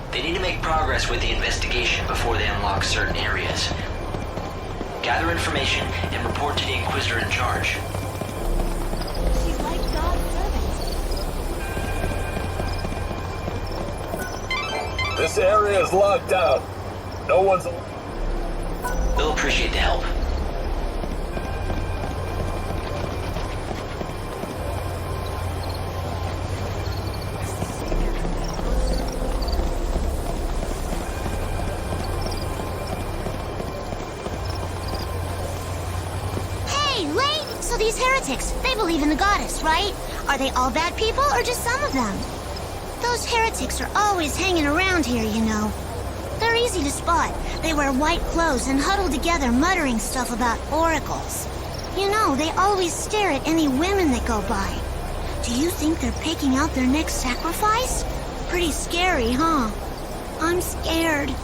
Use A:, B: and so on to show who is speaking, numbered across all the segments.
A: They need to make progress with the investigation before they unlock certain areas. Gather information and report to the Inquisitor in charge.
B: She's like God's servant.
C: This area is locked down. No one's...
A: They'll appreciate the help.
B: So these heretics, they believe in the goddess, right? Are they all bad people, or just some of them? Those heretics are always hanging around here, you know. They're easy to spot. They wear white clothes and huddle together muttering stuff about oracles. You know, they always stare at any women that go by. Do you think they're picking out their next sacrifice? Pretty scary, huh? I'm scared.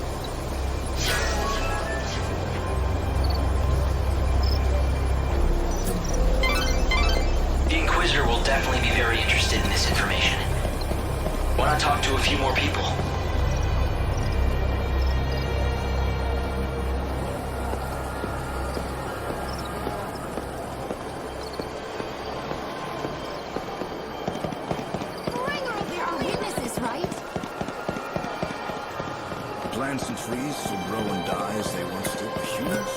A: Will definitely be very interested in this information. Why not talk to a few more people?
B: There are witnesses, right?
D: Plants and trees will grow and die as they once did with humans.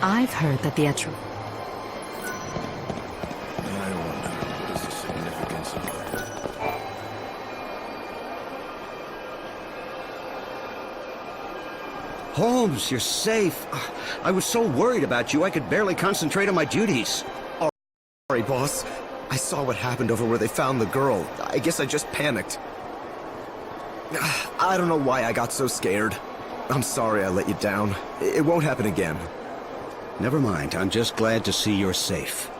E: I've heard that the Etro...
F: Holmes, you're safe. I was so worried about you, I could barely concentrate on my duties.
G: Oh, sorry, boss. I saw what happened over where they found the girl. I guess I just panicked. I don't know why I got so scared. I'm sorry I let you down. It won't happen again.
F: Never mind, I'm just glad to see you're safe.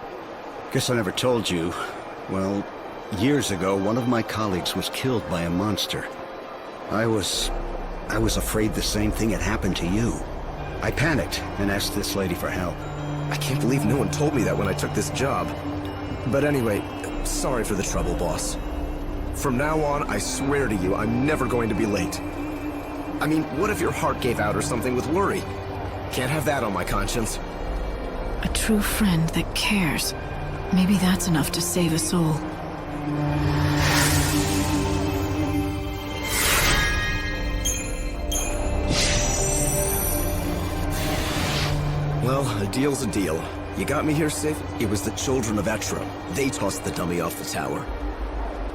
F: Guess I never told you. Well, years ago, one of my colleagues was killed by a monster. I was afraid the same thing had happened to you. I panicked and asked this lady for help.
G: I can't believe no one told me that when I took this job. But anyway, sorry for the trouble, boss. From now on, I swear to you, I'm never going to be late. I mean, what if your heart gave out or something with worry? Can't have that on my conscience.
E: A true friend that cares. Maybe that's enough to save a soul.
G: Well, a deal's a deal. You got me here safe? It was the children of Etro. They tossed the dummy off the tower.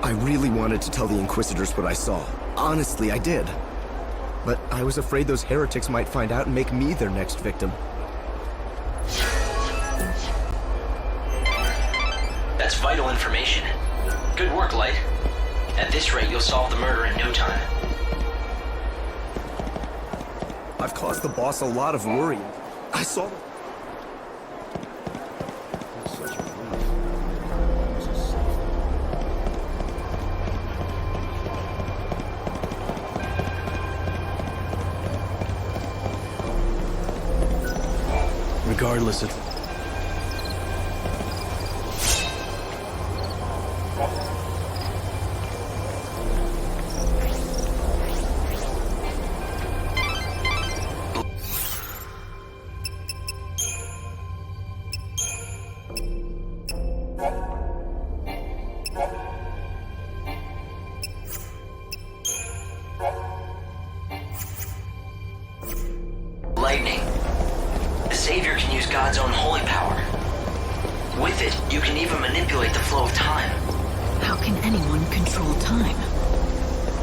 G: I really wanted to tell the Inquisitors what I saw. Honestly, I did. But I was afraid those heretics might find out and make me their next victim.
A: That's vital information. Good work, Light. At this rate, you'll solve the murder in no time.
G: I've caused the boss a lot of worry. I saw...
F: That's such a relief. This is safe.
H: Regardless of...
A: Lightning. The Savior can use God's own holy power. With it, you can even manipulate the flow of time.
E: How can anyone control time?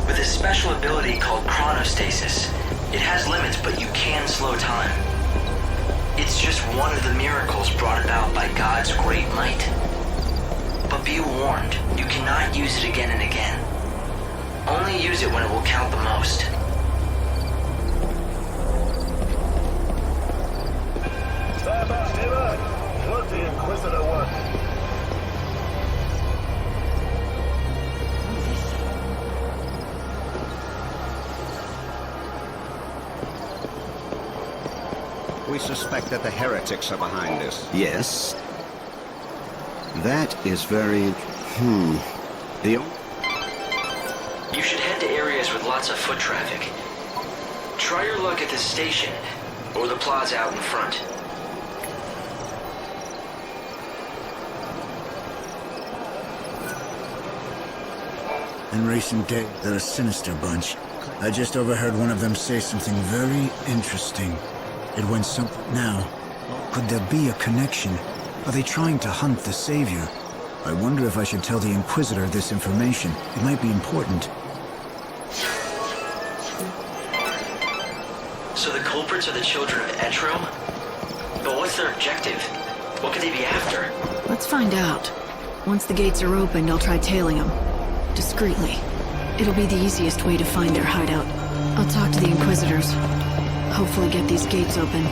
A: With a special ability called chronostasis, it has limits, but you can slow time. It's just one of the miracles brought about by God's great might. But be warned, you cannot use it again and again. Only use it when it will count the most.
C: Stand by, Taylor. What the Inquisitor wants.
F: We suspect that the heretics are behind this.
G: Yes?
F: That is very... The...
A: You should head to areas with lots of foot traffic. Try your luck at this station, or the plaza out in front.
I: In recent days, they're a sinister bunch. I just overheard one of them say something very interesting. It went something... Now, could there be a connection? Are they trying to hunt the Savior? I wonder if I should tell the Inquisitor this information. It might be important.
A: So the culprits are the children of Etro? But what's their objective? What could they be after?
E: Let's find out. Once the gates are opened, I'll try tailing them. Discreetly. It'll be the easiest way to find their hideout. I'll talk to the Inquisitors. Hopefully get these gates open.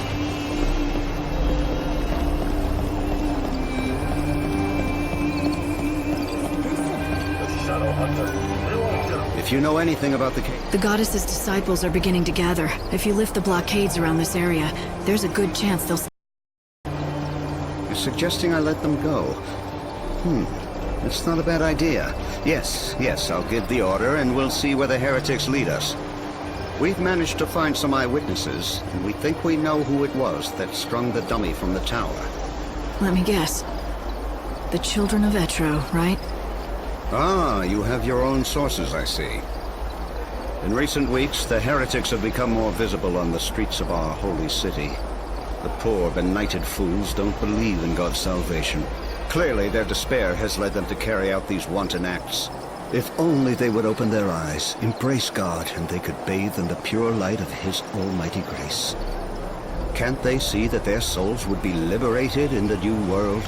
F: If you know anything about the case...
E: The goddess's disciples are beginning to gather. If you lift the blockades around this area, there's a good chance they'll...
F: You're suggesting I let them go? It's not a bad idea. Yes, I'll give the order and we'll see where the heretics lead us. We've managed to find some eyewitnesses, and we think we know who it was that strung the dummy from the tower.
E: Let me guess. The children of Etro, right?
F: Ah, you have your own sources, I see. In recent weeks, the heretics have become more visible on the streets of our holy city. The poor, benighted fools don't believe in God's salvation. Clearly, their despair has led them to carry out these wanton acts. If only they would open their eyes, embrace God, and they could bathe in the pure light of His almighty grace. Can't they see that their souls would be liberated in the new world?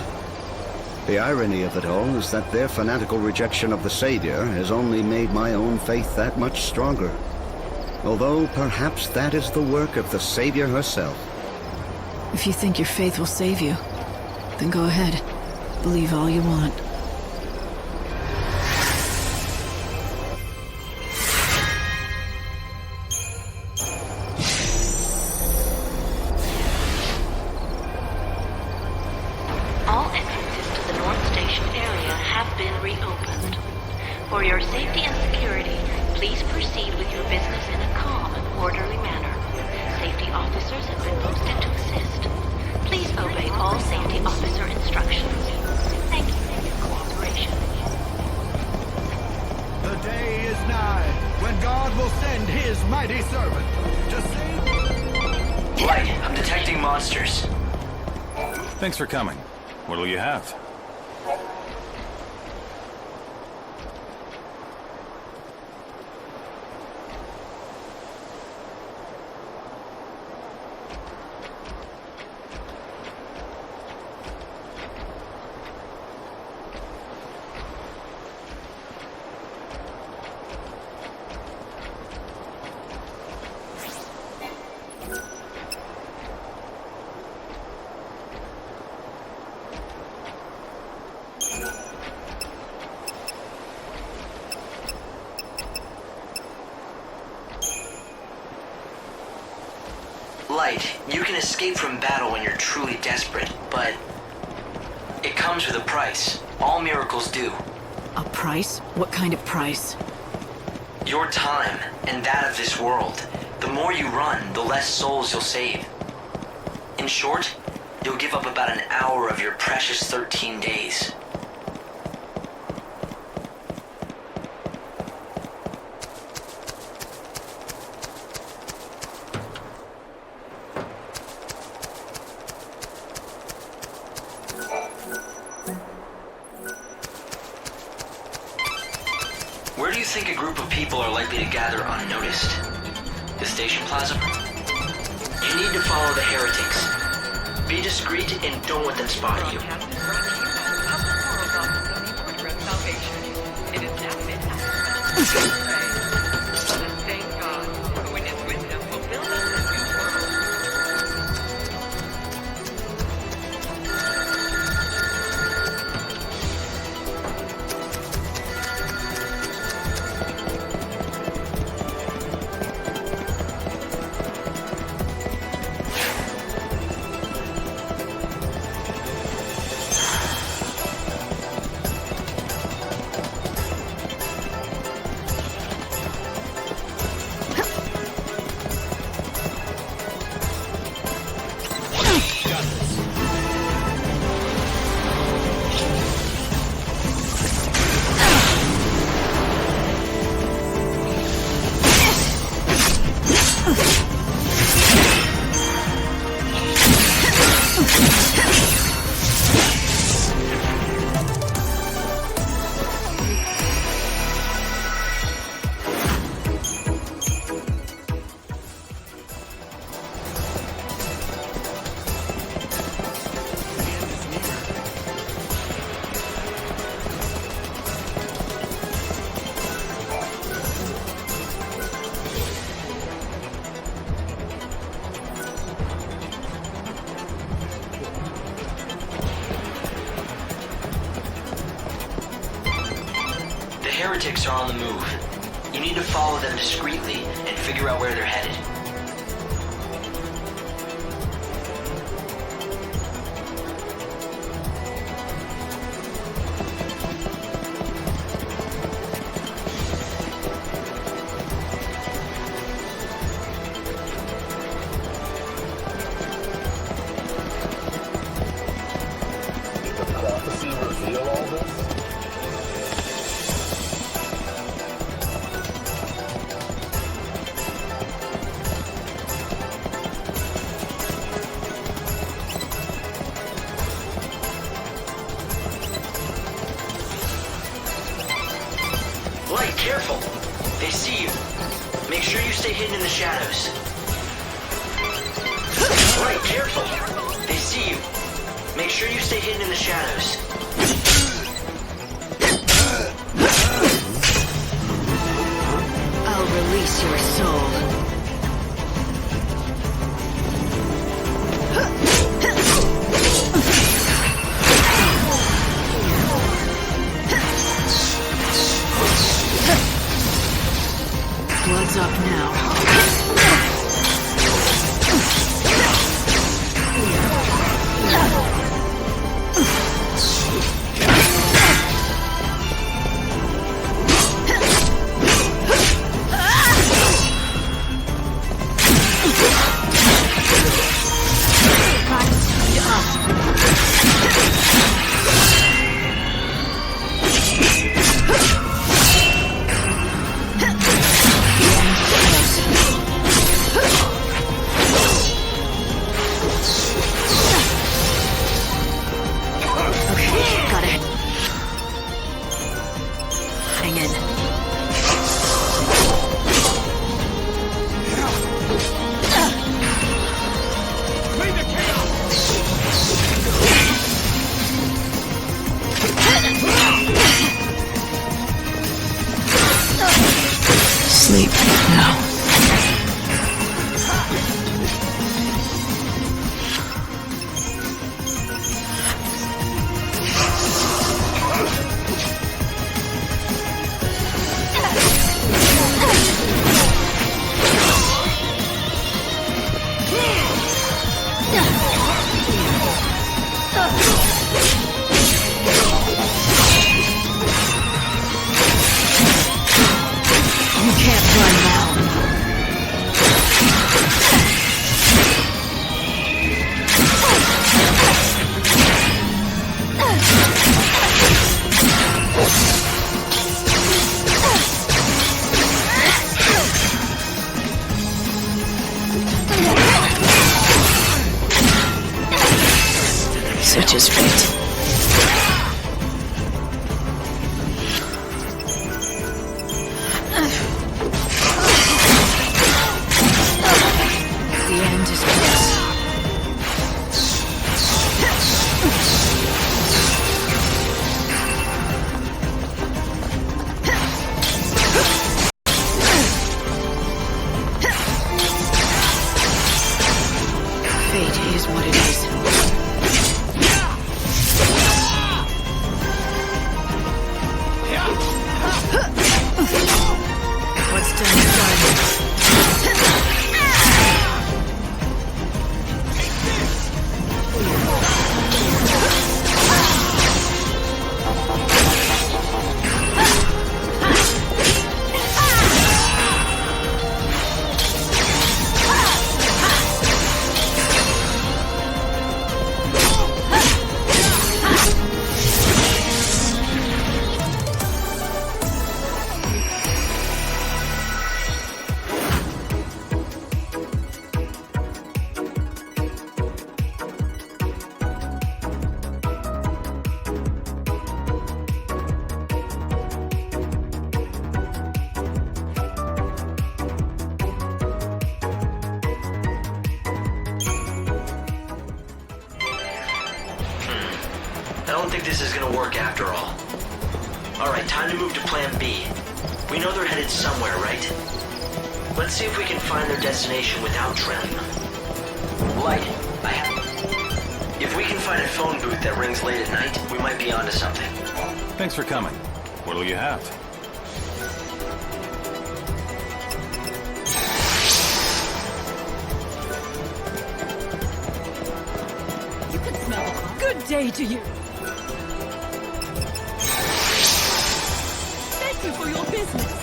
F: The irony of it all is that their fanatical rejection of the Savior has only made my own faith that much stronger. Although perhaps that is the work of the Savior herself.
E: If you think your faith will save you, then go ahead. Believe all you want.
J: All entrances to the North Station area have been reopened. For your safety and security, please proceed with your business in a calm and orderly manner. Safety officers have been posted to assist. Please obey all safety officer instructions. Thank you for your cooperation.
D: The day is nigh when God will send His mighty servant to save...
A: Light, I'm detecting monsters.
H: Thanks for coming. What'll you have?
A: light, you can escape from battle when you're truly desperate, but it comes with a price. All miracles do.
E: A price? What kind of price?
A: Your time, and that of this world. The more you run, the less souls you'll save. In short, you'll give up about an hour of your precious 13 days. Where do you think a group of people are likely to gather unnoticed? The station plaza? You need to follow the heretics. Be discreet and don't let them spot you.
K: It is now midnight. Let us thank God, who in his wisdom will build us a new world.
A: The heretics are on the move. You need to follow them discreetly and figure out where they're headed.
C: Did the prophecy reveal all this?
A: Light, careful! They see you. Make sure you stay hidden in the shadows. Light, careful! They see you. Make sure you stay hidden in the shadows.
E: I'll release your soul. Blood's up now. Sleep now. The end is close. Fate is what it is. What's done is done.
A: I don't think this is gonna work after all. Alright, time to move to Plan B. We know they're headed somewhere, right? Let's see if we can find their destination without trailing them. Light, if we can find a phone booth that rings late at night, we might be onto something.
H: Thanks for coming. What'll you have?
E: You can smell it. Good day to you. Thank you for your business.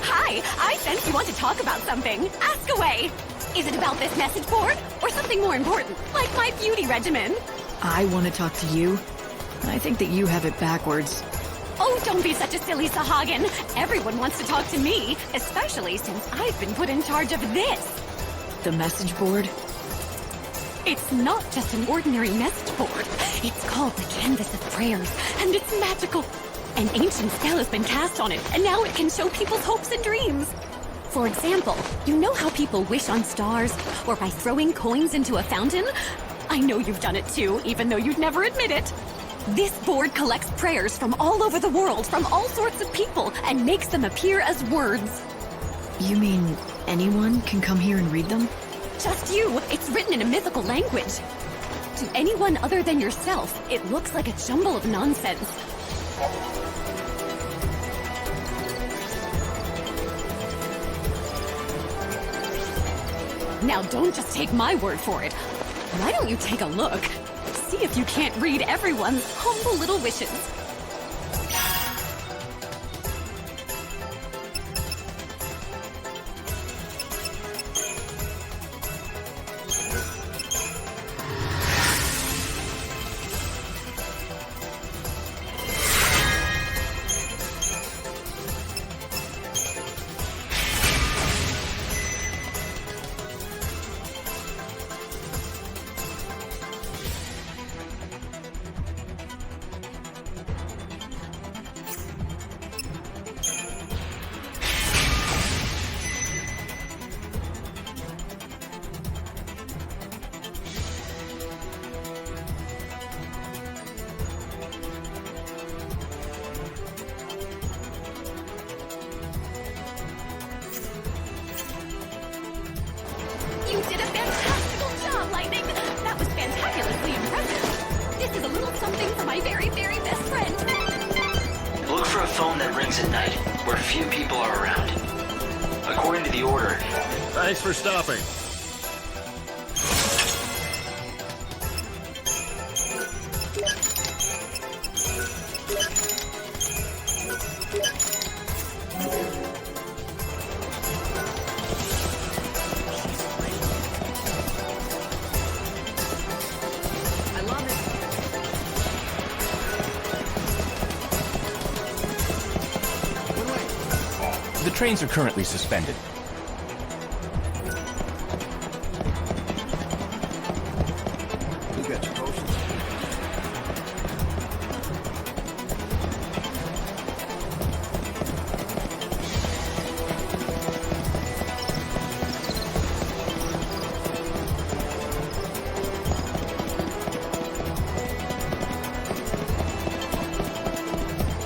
L: Hi, I sense you want to talk about something. Ask away. Is it about this message board? Or something more important, like my beauty regimen?
E: I want to talk to you. I think that you have it backwards.
L: Oh, don't be such a silly Sahagin. Everyone wants to talk to me, especially since I've been put in charge of this.
E: The message board?
L: It's not just an ordinary message board. It's called the Canvas of Prayers, and it's magical. An ancient spell has been cast on it, and now it can show people's hopes and dreams. For example, you know how people wish on stars, or by throwing coins into a fountain? I know you've done it too, even though you'd never admit it. This board collects prayers from all over the world, from all sorts of people, and makes them appear as words.
E: You mean anyone can come here and read them?
L: Just you. It's written in a mythical language. To anyone other than yourself, it looks like a jumble of nonsense. Now don't just take my word for it. Why don't you take a look? See if you can't read everyone's humble little wishes.
A: phone that rings at night, where few people are around. According to the order...
C: Thanks for stopping.
M: The trains are currently suspended.
I: You got your potions?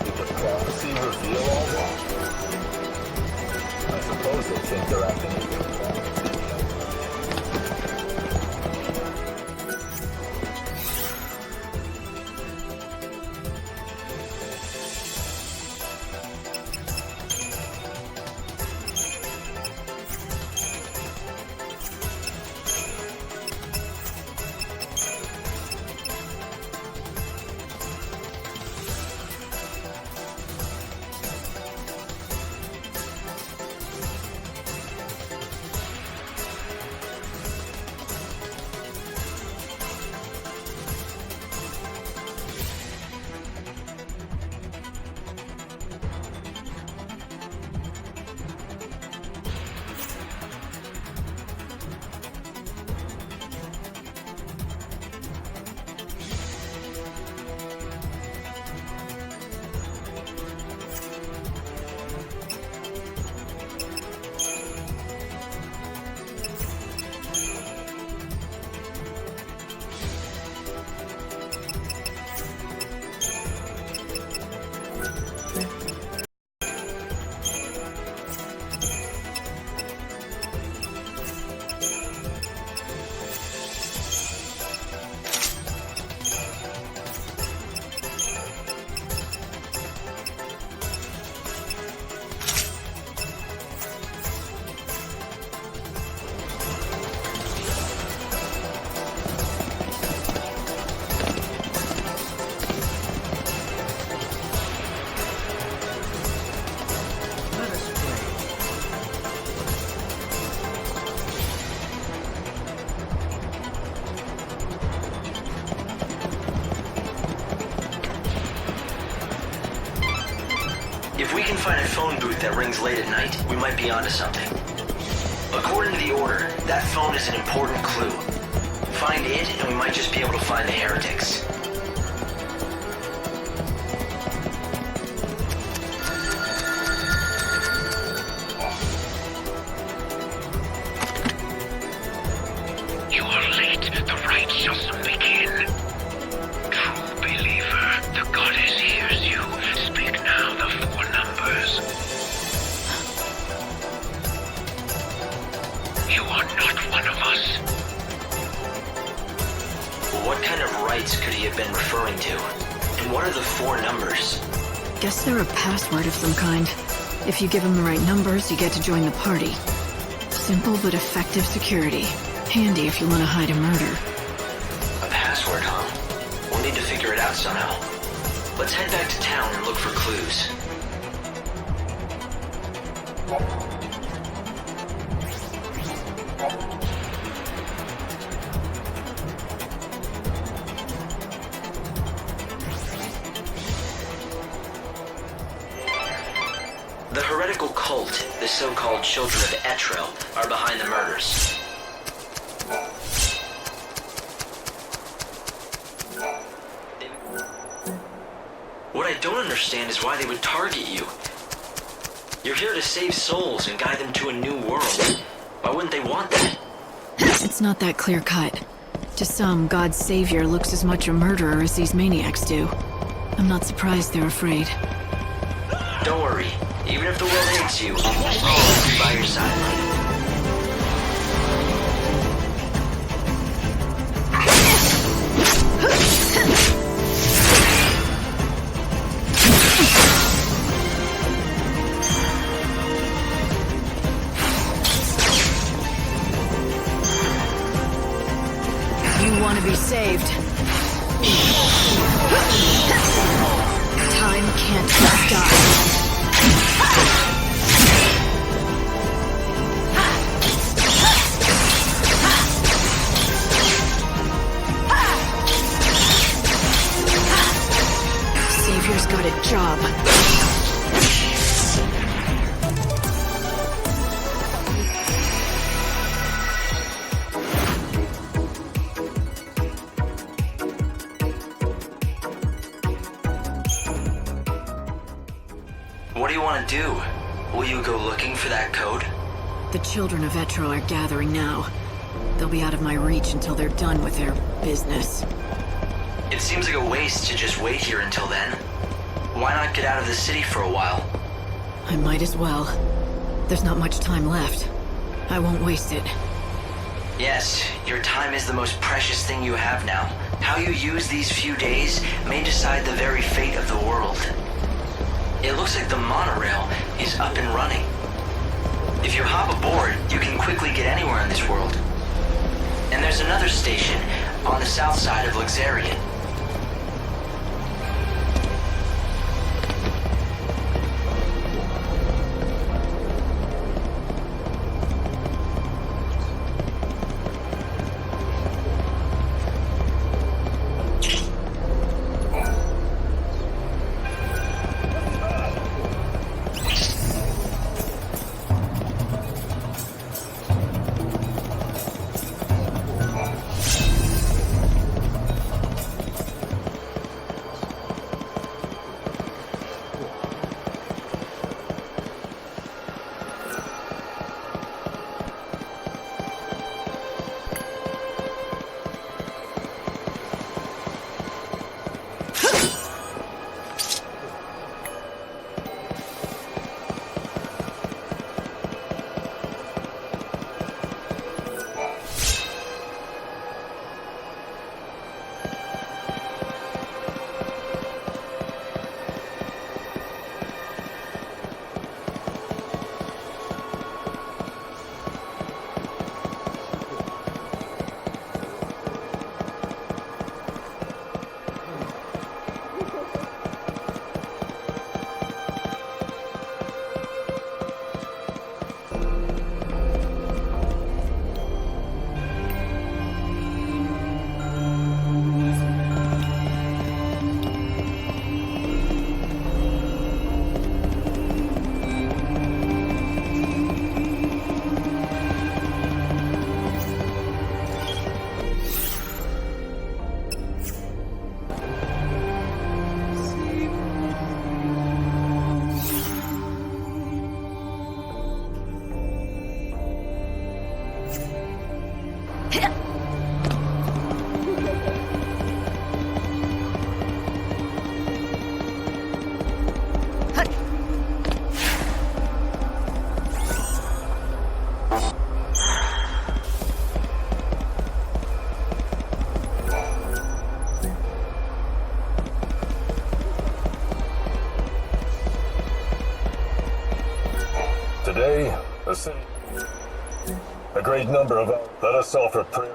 C: Did the prophecy reveal all that? I suppose they think they're acting as good.
A: If we can find a phone booth that rings late at night, we might be onto something. According to the order, that phone is an important clue. Find it, and we might just be able to find the heretics.
N: You are late. The rite shall soon begin. True believer, the goddess hears you. Speak now the 4 numbers. You are not one of us.
A: What kind of rites could he have been referring to? And what are the 4 numbers?
E: Guess they're a password of some kind. If you give them the right numbers, you get to join the party. Simple but effective security. Handy if you want to hide a murder.
A: A password, huh? We'll need to figure it out somehow. Let's head back to town and look for clues. The heretical cult, the so-called Children of Etrel, are behind the murders. What I don't understand is why they would target you. You're here to save souls and guide them to a new world. Why wouldn't they want that?
E: It's not that clear-cut. To some, God's savior looks as much a murderer as these maniacs do. I'm not surprised they're afraid.
A: Don't worry. Even if the world hates you, I'll always be by your side.
E: Savior's got a job.
A: What do you want to do? Will you go looking for that code?
E: The children of Etro are gathering now. They'll be out of my reach until they're done with their business.
A: It seems like a waste to just wait here until then. Why not get out of the city for a while?
E: I might as well. There's not much time left. I won't waste it.
A: Yes, your time is the most precious thing you have now. How you use these few days may decide the very fate of the world. It looks like the monorail is up and running. If you hop aboard, you can quickly get anywhere in this world. And there's another station on the south side of Luxarian.
C: Today, the city, a great number of us, let us offer prayer.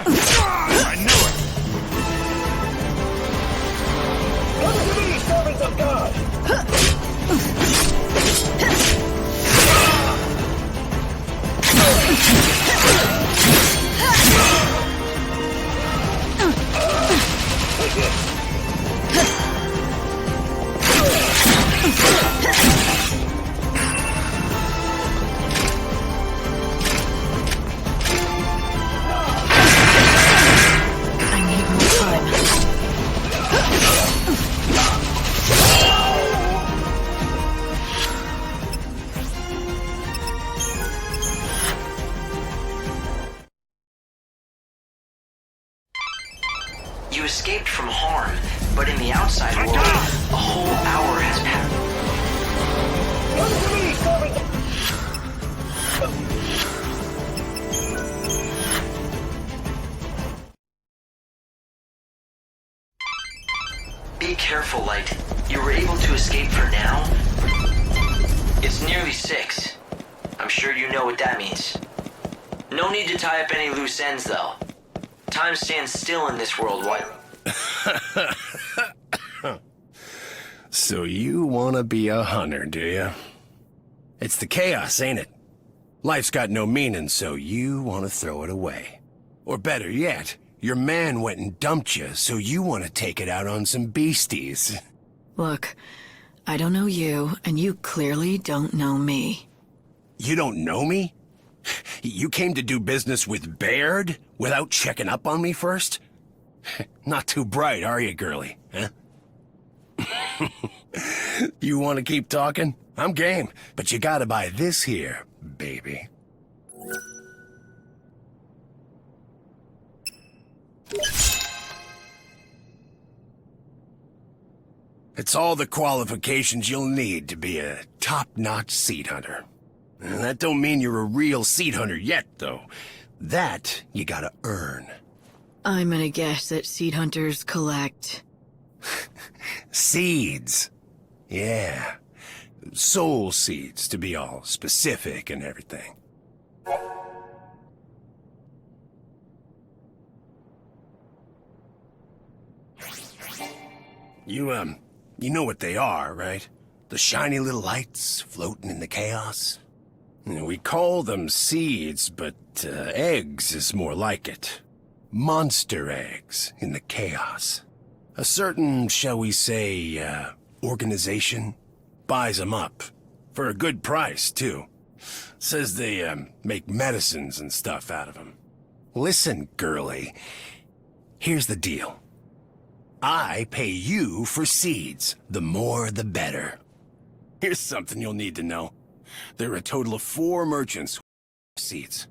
N: I knew it!
C: Come to me, servants of God!
A: You escaped from harm, but in the outside world, a whole hour has passed. Be careful, Light. You were able to escape for now? It's nearly 6. I'm sure you know what that means. No need to tie up any loose ends, though. Time stands still in this world, White.
O: So you want to be a hunter, do you? It's the chaos, ain't it? Life's got no meaning, so you want to throw it away. Or better yet, Your man went and dumped you, so you want to take it out on some beasties.
E: Look, I don't know you, and you clearly don't know me.
O: You don't know me? You came to do business with Baird without checking up on me first? Not too bright, are you, girlie? Huh? You want to keep talking? I'm game, but you gotta buy this here, baby. It's all the qualifications you'll need to be a top-notch seed hunter. And that don't mean you're a real seed hunter yet, though. That you gotta earn.
E: I'm gonna guess that seed hunters collect...
O: Seeds. Yeah. Soul seeds, to be all specific and everything. You know what they are, right? The shiny little lights floating in the chaos? We call them seeds, but eggs is more like it. Monster eggs in the chaos. A certain, shall we say, organization buys them up. For a good price, too. Says they, make medicines and stuff out of them. Listen, girlie. Here's the deal. I pay you for seeds. The more, the better. Here's something you'll need to know. There are a total of 4 merchants who seeds.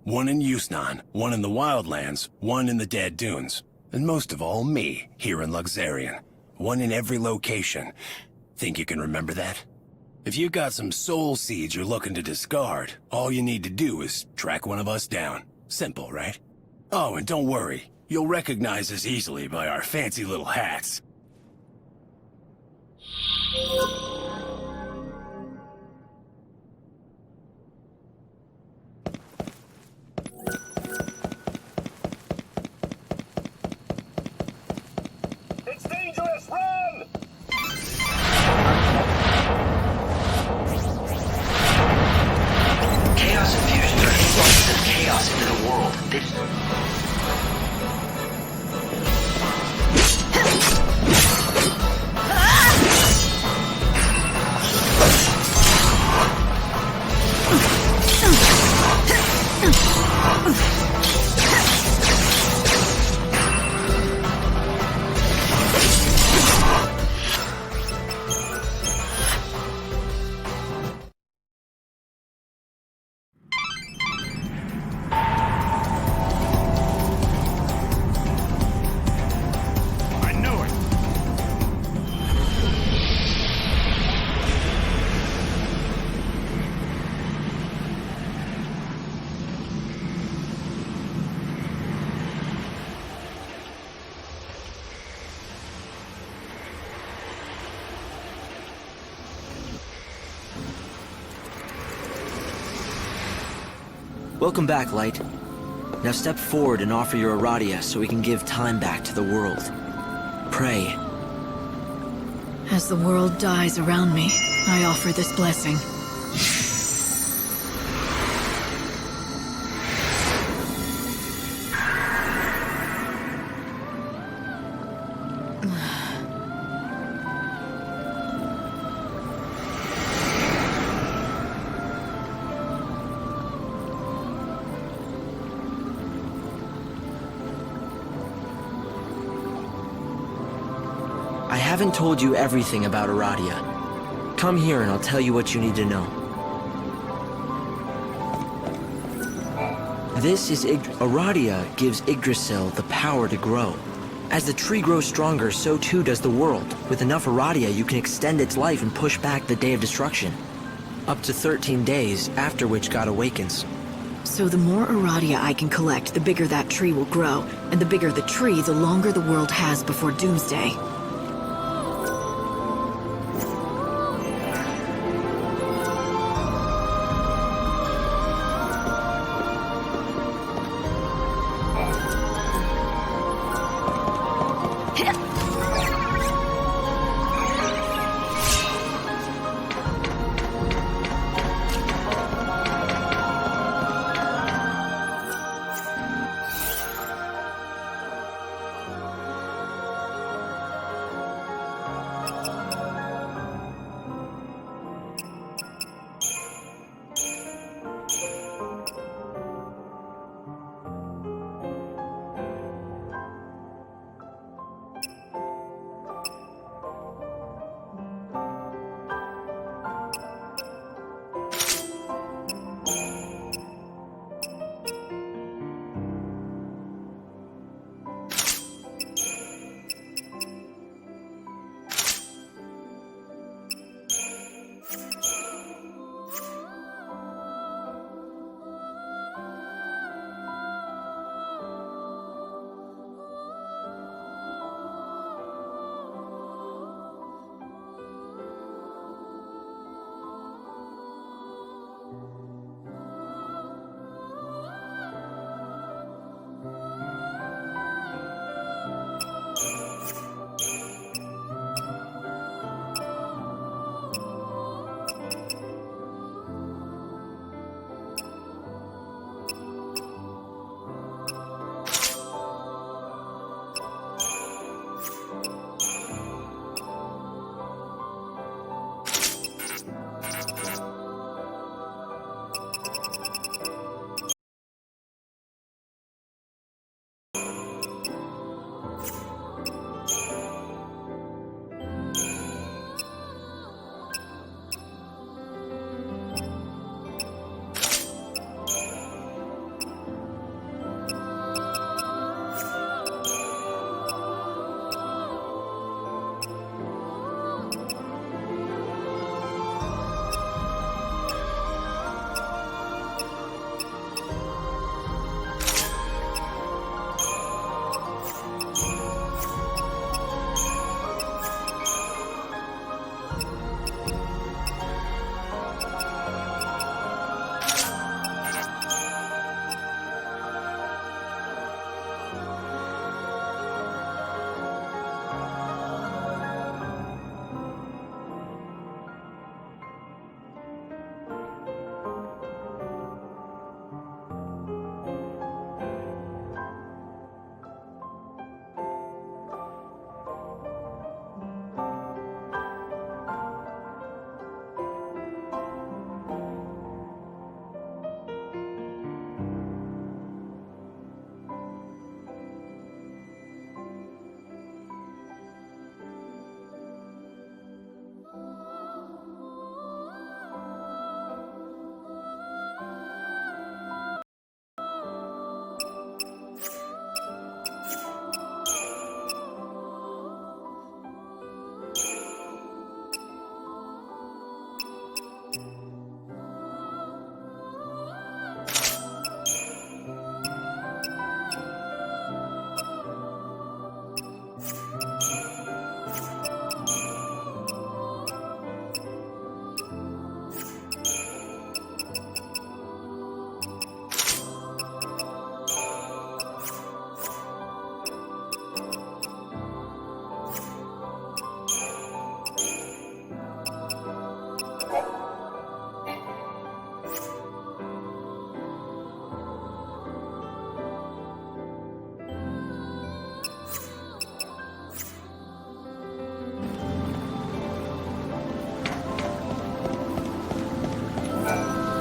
O: 1 in Yusnan, 1 in the Wildlands, 1 in the Dead Dunes. And most of all, me, here in Luxarian. 1 in every location. Think you can remember that? If you got some soul seeds you're looking to discard, all you need to do is track one of us down. Simple, right? Oh, and don't worry. You'll recognize us easily by our fancy little hats.
C: It's dangerous! Run!
A: Chaos infusions are influxes of chaos into the world.
P: Welcome back, Light. Now step forward and offer your Aradia so we can give time back to the world. Pray.
E: As the world dies around me, I offer this blessing.
P: I haven't told you everything about Aradia. Come here and I'll tell you what you need to know. This is Aradia gives Yggdrasil the power to grow. As the tree grows stronger, so too does the world. With enough Aradia, you can extend its life and push back the Day of Destruction. Up to 13 days, after which God awakens.
E: So the more Aradia I can collect, the bigger that tree will grow. And the bigger the tree, the longer the world has before Doomsday.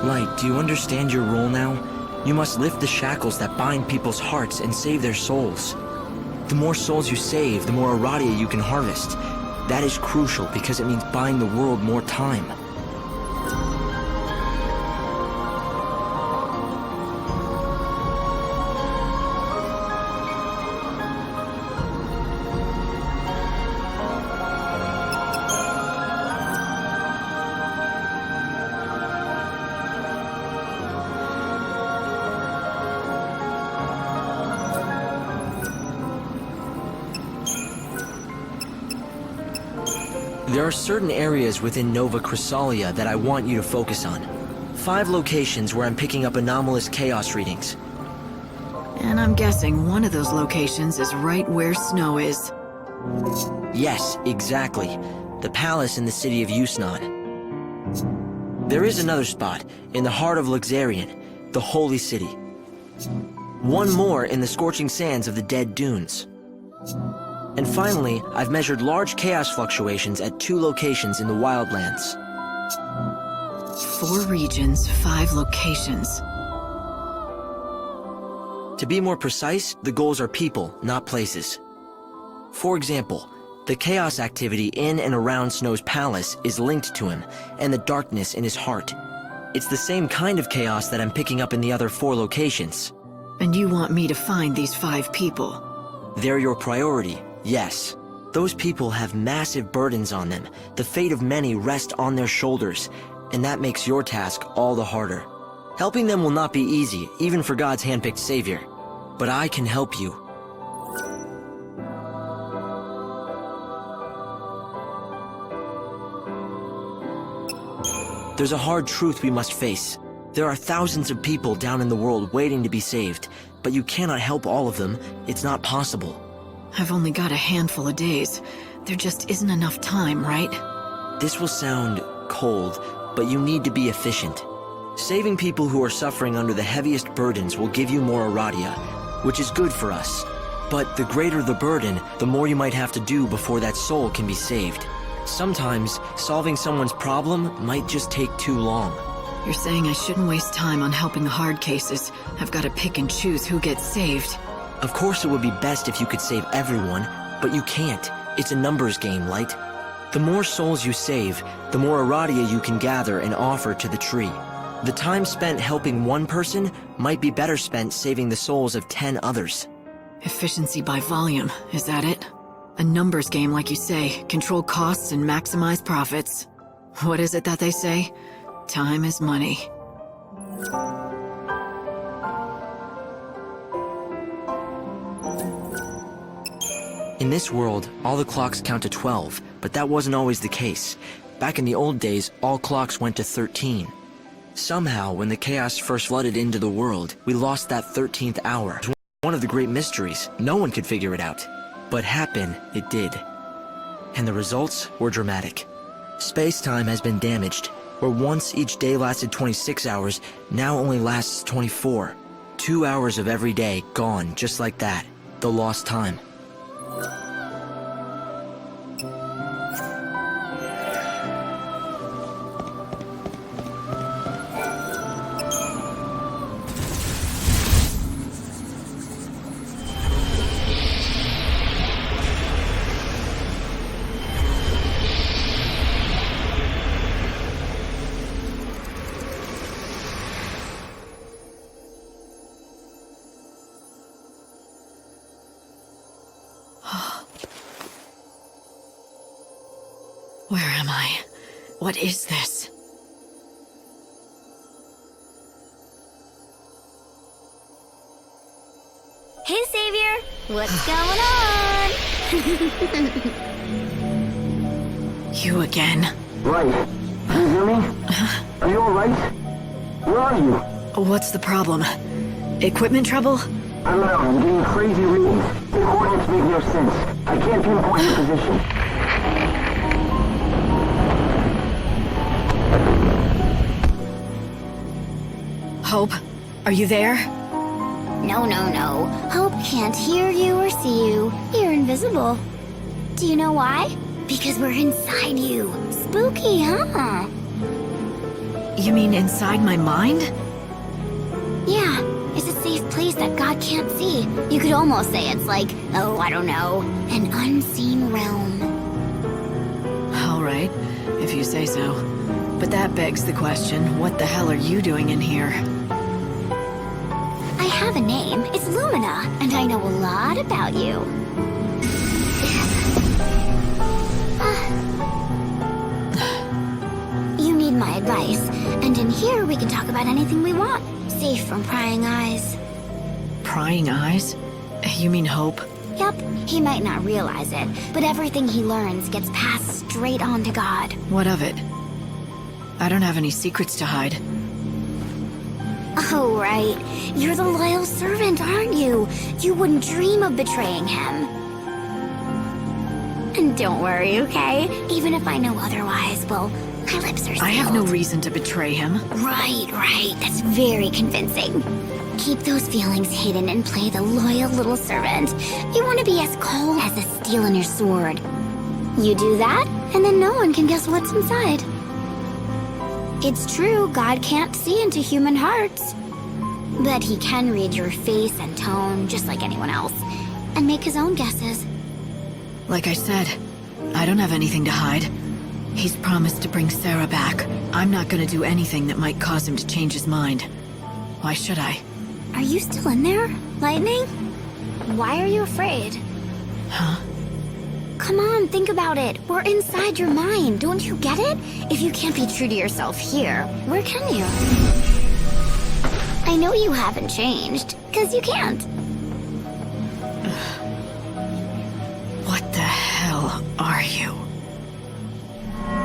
P: Light, do you understand your role now? You must lift the shackles that bind people's hearts and save their souls. The more souls you save, the more Aradia you can harvest. That is crucial because it means buying the world more time. There are certain areas within Nova Chrysalia that I want you to focus on. 5 locations where I'm picking up anomalous chaos readings.
E: And I'm guessing one of those locations is right where Snow is.
P: Yes, exactly. The palace in the city of Yusnad. There is another spot, in the heart of Luxarian, the holy city. One more in the scorching sands of the Dead Dunes. And finally, I've measured large chaos fluctuations at 2 locations in the Wildlands.
E: 4 regions, 5 locations.
P: To be more precise, the goals are people, not places. For example, the chaos activity in and around Snow's palace is linked to him, and the darkness in his heart. It's the same kind of chaos that I'm picking up in the other 4 locations.
E: And you want me to find these 5 people?
P: They're your priority, yes. Those people have massive burdens on them. The fate of many rests on their shoulders, and that makes your task all the harder. Helping them will not be easy, even for God's handpicked savior. But I can help you. There's a hard truth we must face. There are thousands of people down in the world waiting to be saved, but you cannot help all of them. It's not possible.
E: I've only got a handful of days. There just isn't enough time, right?
P: This will sound cold, but you need to be efficient. Saving people who are suffering under the heaviest burdens will give you more Aradia, which is good for us. But the greater the burden, the more you might have to do before that soul can be saved. Sometimes, solving someone's problem might just take too long.
E: You're saying I shouldn't waste time on helping the hard cases. I've got to pick and choose who gets saved.
P: Of course it would be best if you could save everyone, but you can't. It's a numbers game, Light. The more souls you save, the more Aradia you can gather and offer to the tree. The time spent helping one person might be better spent saving the souls of 10 others.
E: Efficiency by volume, is that it? A numbers game, like you say. Control costs and maximize profits. What is it that they say? Time is money.
P: In this world, all the clocks count to 12, but that wasn't always the case. Back in the old days, all clocks went to 13. Somehow, when the chaos first flooded into the world, we lost that 13th hour. It was one of the great mysteries. No one could figure it out. But happen, it did. And the results were dramatic. Space-time has been damaged. Where once each day lasted 26 hours, now only lasts 24. 2 hours of every day gone just like that. The lost time.
E: Where am I? What is this?
B: Hey, Savior! What's going on?
E: You again.
Q: Right. Can you hear me? Are you alright? Where are you?
E: What's the problem? Equipment trouble?
Q: I don't know. I'm getting crazy readings. The coordinates make no sense. I can't pinpoint your position.
E: Hope, are you there?
B: No. Hope can't hear you or see you. You're invisible. Do you know why? Because we're inside you. Spooky, huh?
E: You mean inside my mind?
B: Yeah, it's a safe place that God can't see. You could almost say it's like, oh, I don't know, an unseen realm.
E: Alright, if you say so. But that begs the question, what the hell are you doing in here?
B: I have a name. It's Lumina, and I know a lot about you. You need my advice, and in here we can talk about anything we want, safe from prying eyes.
E: Prying eyes? You mean Hope?
B: Yup, he might not realize it, but everything he learns gets passed straight on to God.
E: What of it? I don't have any secrets to hide.
B: Oh, right. You're the loyal servant, aren't you? You wouldn't dream of betraying him. And don't worry, okay? Even if I know otherwise, well, my lips are sealed.
E: I have no reason to betray him.
B: Right. That's very convincing. Keep those feelings hidden and play the loyal little servant. You want to be as cold as the steel in your sword. You do that, and then no one can guess what's inside. It's true, God can't see into human hearts. But he can read your face and tone, just like anyone else, and make his own guesses.
E: Like I said, I don't have anything to hide. He's promised to bring Sarah back. I'm not gonna do anything that might cause him to change his mind. Why should I?
B: Are you still in there, Lightning? Why are you afraid?
E: Huh?
B: Come on, think about it. We're inside your mind. Don't you get it? If you can't be true to yourself here, where can you? I know you haven't changed, because you can't.
E: What the hell are you?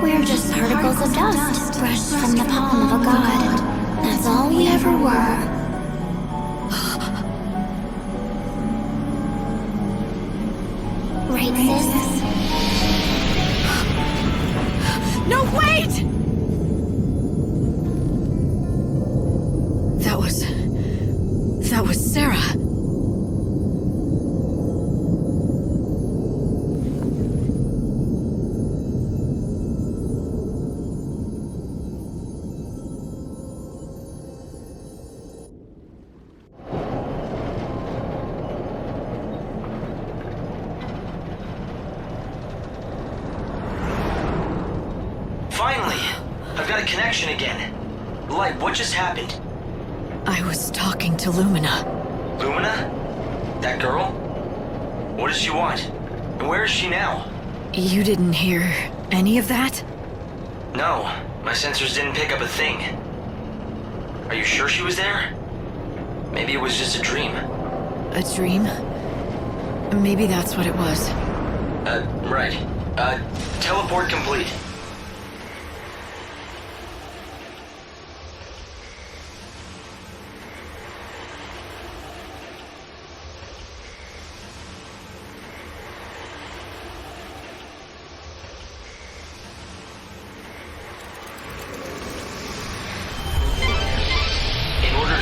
B: We're just particles of dust brushed from the palm of a god. That's all we ever were. Right, sis?
E: No, wait! That was Sarah.
A: Finally! I've got a connection again. Light, what just happened?
E: I was talking to Lumina.
A: Lumina? That girl? What does she want? And where is she now?
E: You didn't hear any of that?
A: No, my sensors didn't pick up a thing. Are you sure she was there? Maybe it was just a dream.
E: A dream? Maybe that's what it was.
A: Right. Teleport complete.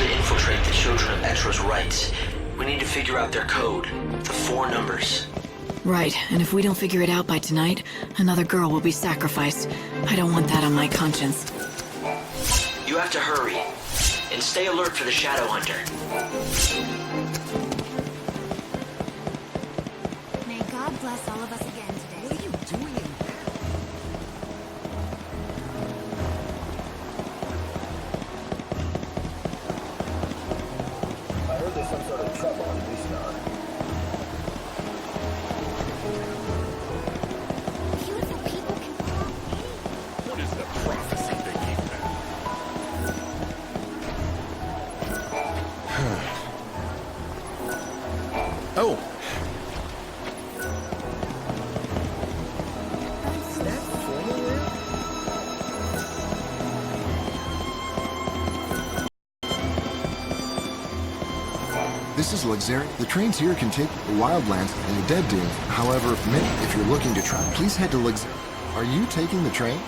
A: Infiltrate the children of Etro's rights. We need to figure out their code. The 4 numbers.
E: Right, and if we don't figure it out by tonight, another girl will be sacrificed. I don't want that on my conscience.
A: You have to hurry. And stay alert for the Shadow Hunter.
B: May God bless all of us again today.
D: What are you doing in there?
C: I heard there's some sort of trouble on Eastern.
B: Beautiful people can fall
N: What is the prophecy they keep back?
O: Oh,
D: Is that formal wear?
R: This is Luxari. The trains here can take the Wildlands and the Dead Dunes. However, if you're looking to travel, please head to Luxari. Are you taking the train?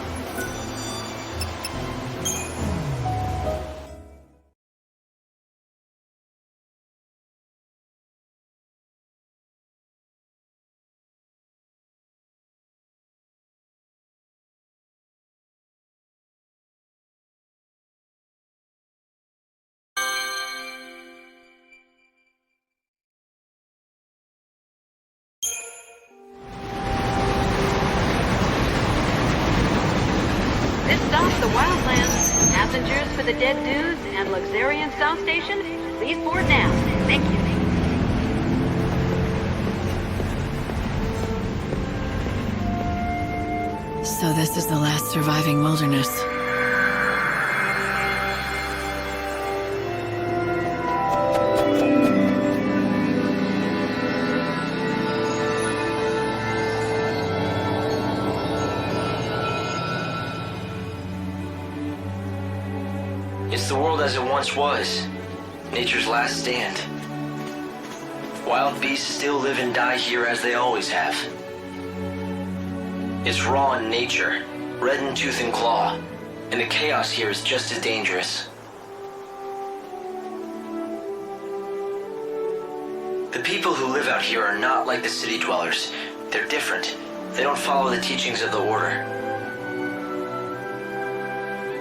J: stop the Wildlands. Passengers for the Dead Dudes and Luxurian South Station, please board now. Thank you.
E: So this is the last surviving wilderness.
A: It's the world as it once was. Nature's last stand. Wild beasts still live and die here as they always have. It's raw in nature, red in tooth and claw, and the chaos here is just as dangerous. The people who live out here are not like the city dwellers. They're different. They don't follow the teachings of the Order.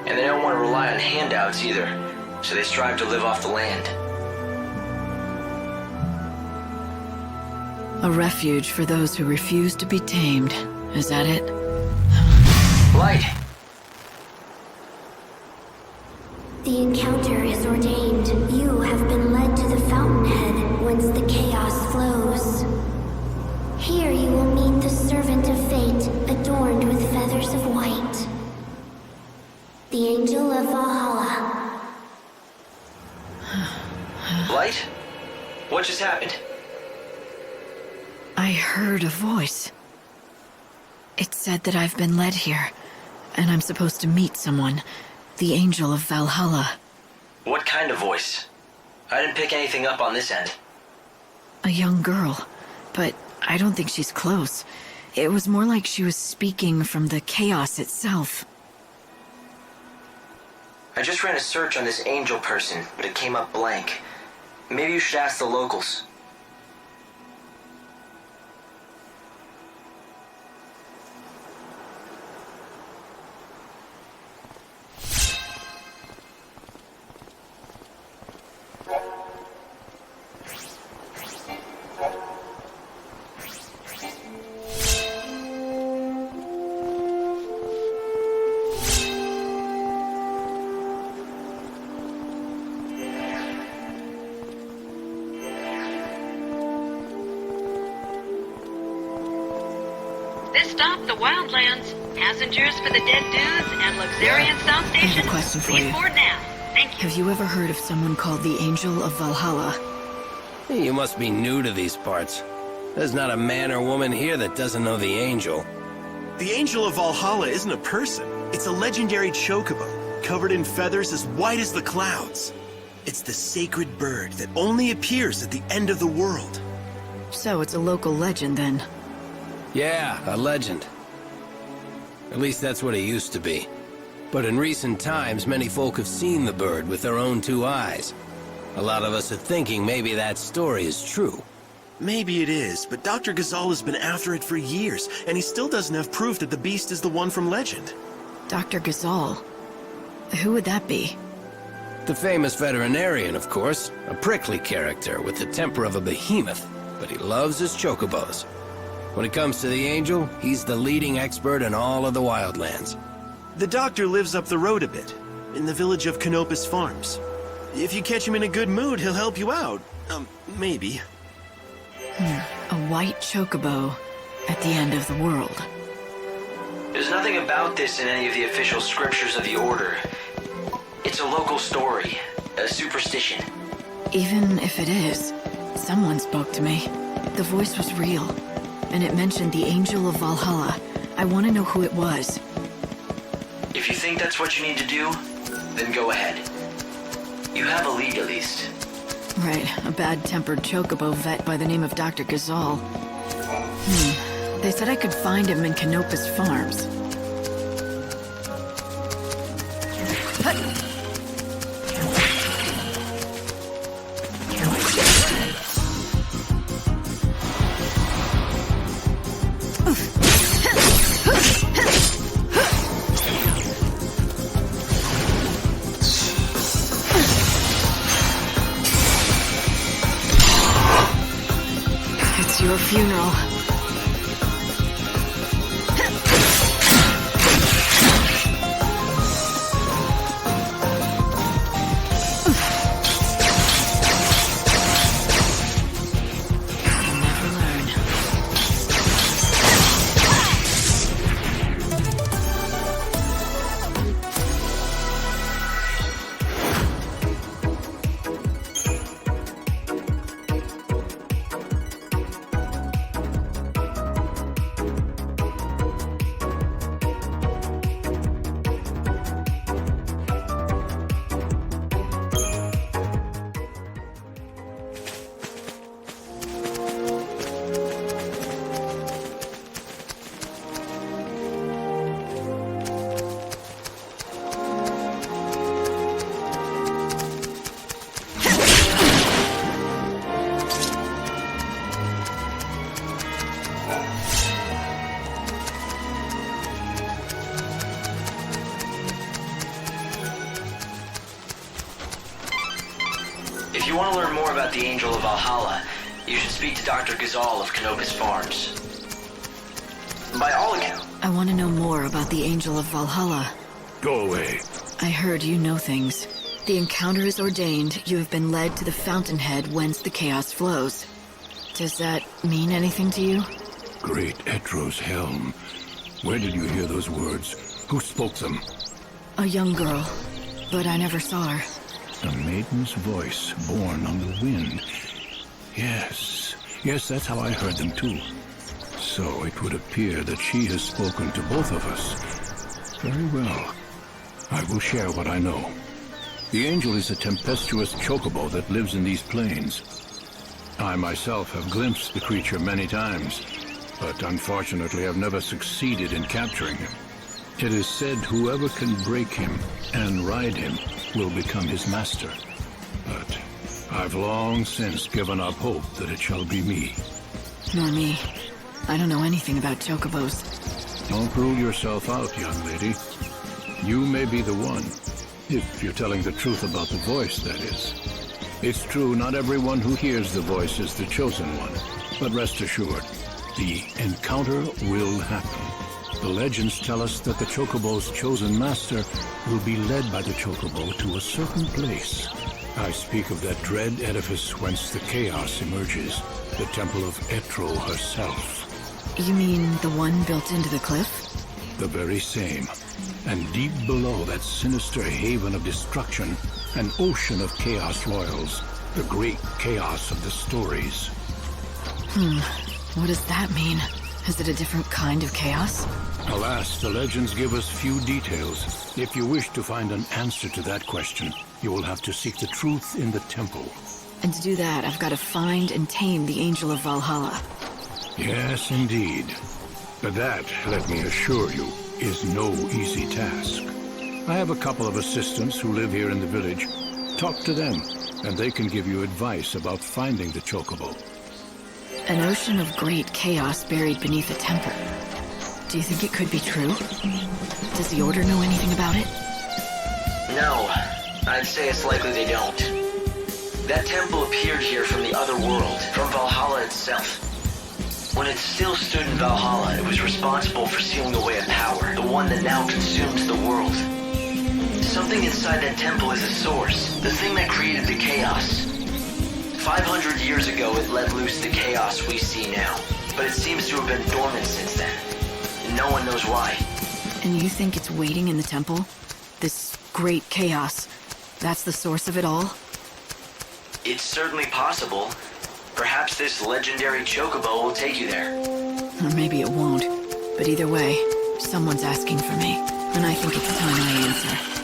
A: And they don't want to rely on handouts either, so they strive to live off the land.
E: A refuge for those who refuse to be tamed. Is that it?
A: Light!
S: The encounter is ordained. You have been led to the fountainhead, whence the chaos flows. Here you will meet the servant of fate, adorned with feathers of white. The Angel of Valhalla.
A: Light? What just happened?
E: I heard a voice. It said that I've been led here, and I'm supposed to meet someone. The Angel of Valhalla.
A: What kind of voice? I didn't pick anything up on this end.
E: A young girl, but I don't think she's close. It was more like she was speaking from the chaos itself.
A: I just ran a search on this angel person, but it came up blank. Maybe you should ask the locals.
J: This stop, the Wildlands. Passengers for the Dead Dudes and Luxurian South
E: I
J: Station,
E: have a question for
J: please
E: you.
J: board now. Thank you.
E: Have you ever heard of someone called the Angel of Valhalla?
O: You must be new to these parts. There's not a man or woman here that doesn't know the Angel.
T: The Angel of Valhalla isn't a person. It's a legendary chocobo, covered in feathers as white as the clouds. It's the sacred bird that only appears at the end of the world.
E: So it's a local legend then.
O: Yeah, a legend. At least that's what it used to be. But in recent times, many folk have seen the bird with their own two eyes. A lot of us are thinking maybe that story is true.
T: Maybe it is, but Dr. Ghazal has been after it for years, and he still doesn't have proof that the beast is the one from legend.
E: Dr. Ghazal? Who would that be?
O: The famous veterinarian, of course. A prickly character with the temper of a behemoth, but he loves his chocobos. When it comes to the Angel, he's the leading expert in all of the Wildlands.
T: The doctor lives up the road a bit, in the village of Canopus Farms. If you catch him in a good mood, he'll help you out. Maybe.
E: A white chocobo at the end of the world.
A: There's nothing about this in any of the official scriptures of the Order. It's a local story, a superstition.
E: Even if it is, someone spoke to me. The voice was real, and it mentioned the Angel of Valhalla. I want to know who it was.
A: If you think that's what you need to do, then go ahead. You have a lead, at least.
E: Right, a bad-tempered chocobo vet by the name of Dr. Ghazal. They said I could find him in Canopus Farms. It's your funeral.
A: want to learn more about the Angel of Valhalla, you should speak to Dr. Gazal of Canopus Farms. By all accounts...
E: I want to know more about the Angel of Valhalla.
O: Go away.
E: I heard you know things. The encounter is ordained. You have been led to the fountainhead whence the chaos flows. Does that mean anything to you?
O: Great Etro's helm. Where did you hear those words? Who spoke them?
E: A young girl, but I never saw her.
O: A maiden's voice born on the wind. Yes, that's how I heard them too. So it would appear that she has spoken to both of us. Very well. I will share what I know. The angel is a tempestuous chocobo that lives in these plains. I myself have glimpsed the creature many times, but unfortunately I've never succeeded in capturing him. It is said whoever can break him and ride him will become his master. But I've long since given up hope that it shall be me.
E: Nor me. I don't know anything about chocobos.
O: Don't rule yourself out, young lady. You may be the one. If you're telling the truth about the voice, that is. It's true, not everyone who hears the voice is the chosen one. But rest assured, the encounter will happen. The legends tell us that the chocobo's chosen master will be led by the chocobo to a certain place. I speak of that dread edifice whence the chaos emerges, the temple of Etro herself.
E: You mean the one built into the cliff?
O: The very same. And deep below that sinister haven of destruction, an ocean of chaos roils, the great chaos of the stories.
E: What does that mean? Is it a different kind of chaos?
O: Alas, the legends give us few details. If you wish to find an answer to that question, you will have to seek the truth in the temple.
E: And to do that, I've got to find and tame the Angel of Valhalla.
O: Yes, indeed. But that, let me assure you, is no easy task. I have a couple of assistants who live here in the village. Talk to them, and they can give you advice about finding the chocobo.
E: An ocean of great chaos buried beneath a temple. Do you think it could be true? Does the Order know anything about it?
A: No, I'd say it's likely they don't. That temple appeared here from the other world, from Valhalla itself. When it still stood in Valhalla, it was responsible for sealing away a power, the one that now consumes the world. Something inside that temple is a source, the thing that created the chaos. 500 years ago, it let loose the chaos we see now, but it seems to have been dormant since then. No one knows why.
E: And you think it's waiting in the temple? This great chaos, that's the source of it all?
A: It's certainly possible. Perhaps this legendary chocobo will take you there.
E: Or maybe it won't. But either way, someone's asking for me, and I think it's time I answer.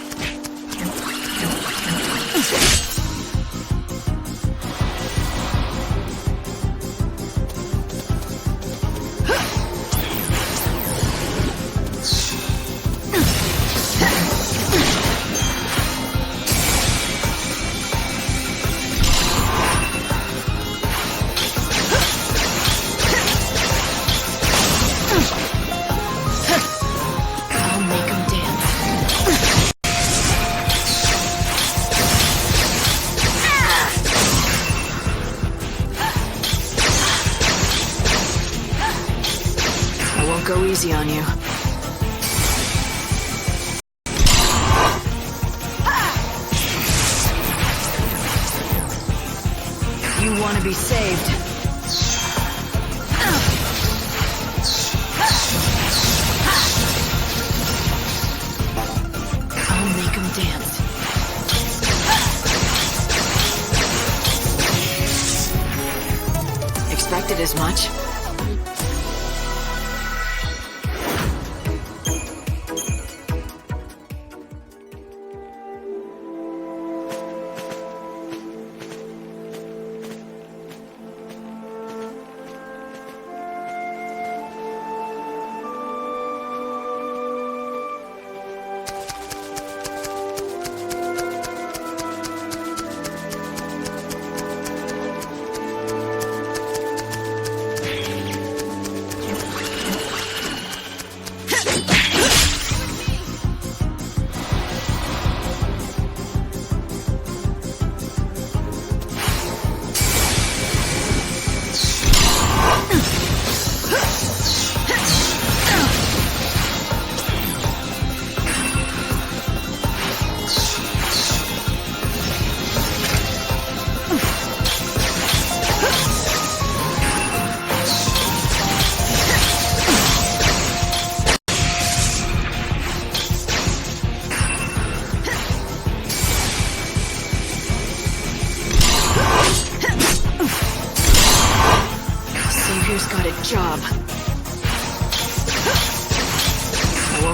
E: Go easy on you. You want to be saved. I'll make 'em dance. Expected as much.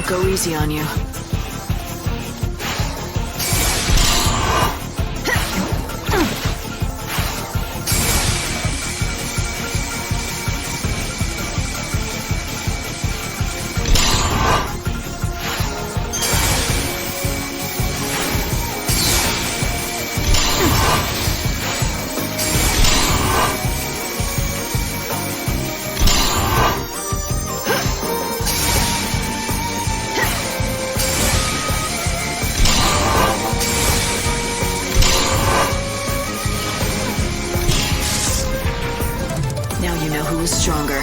E: won't go easy on you. Now you know who is stronger.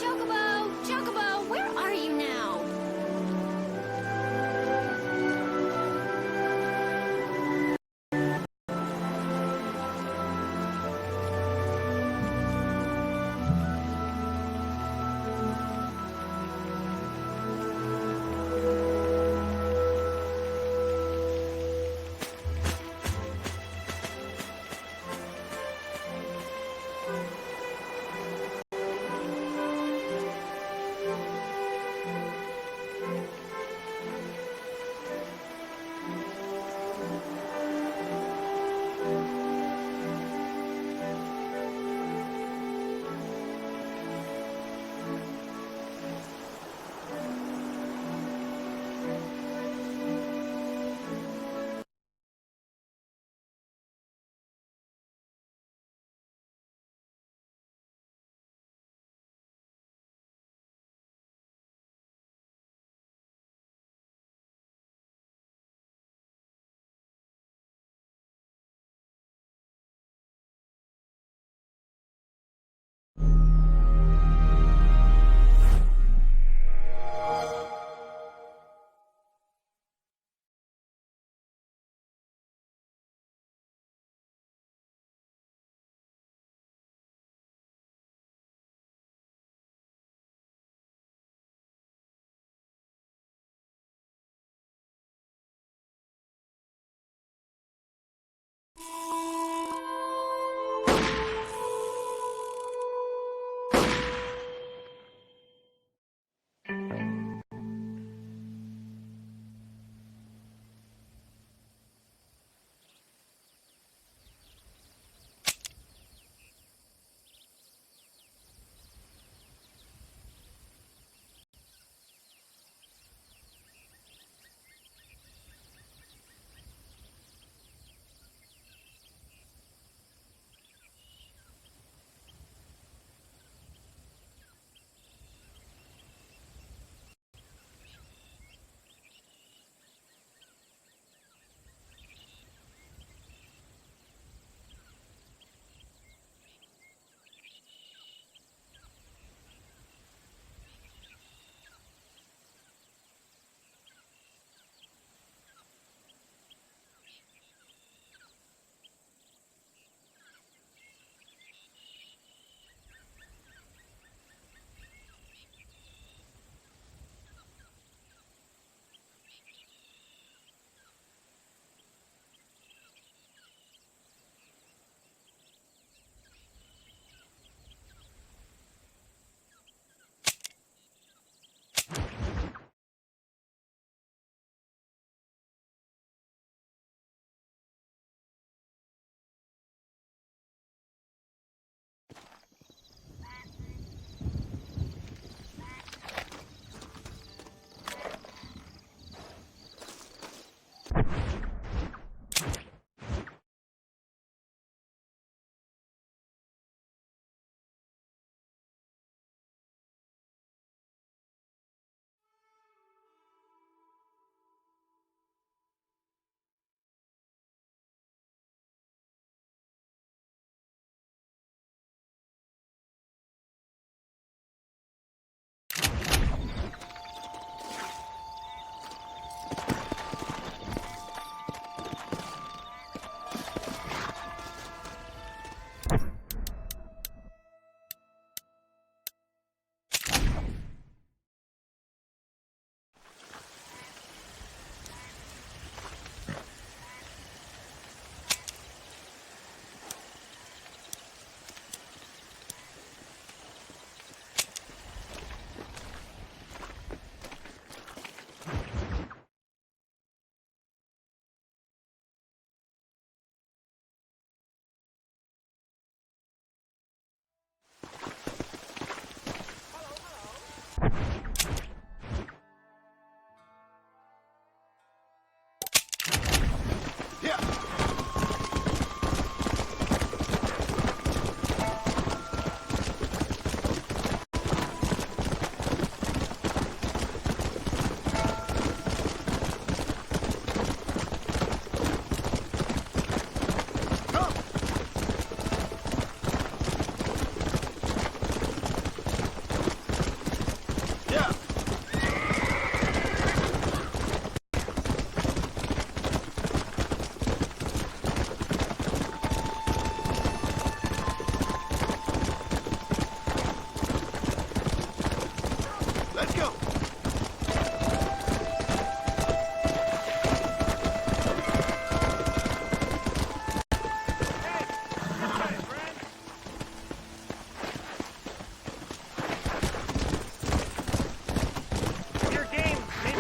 B: Chocobo! Chocobo! Where are you now?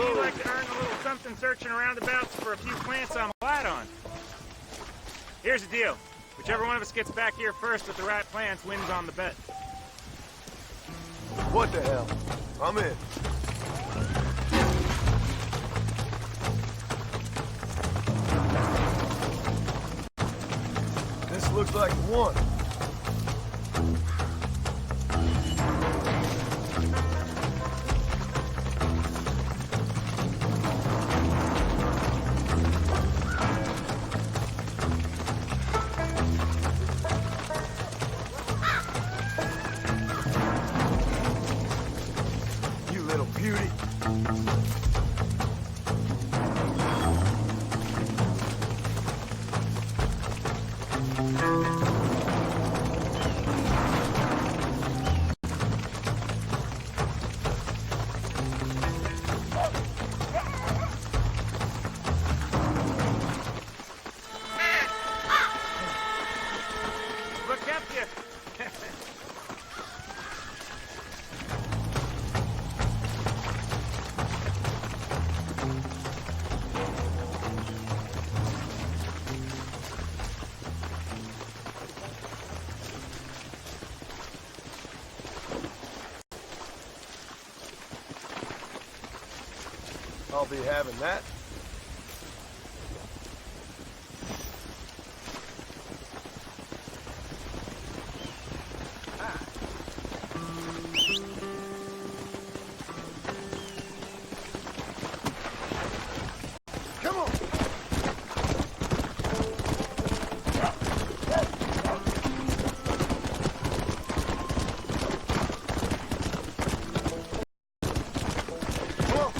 U: you like to earn a little something searching around abouts for a few plants I'm light on? Here's the deal. Whichever one of us gets back here first with the right plants wins on the bet.
V: What the hell? I'm in. This looks like one. You little beauty.
U: What kept you?
V: I'll be having that. Come on. Come on.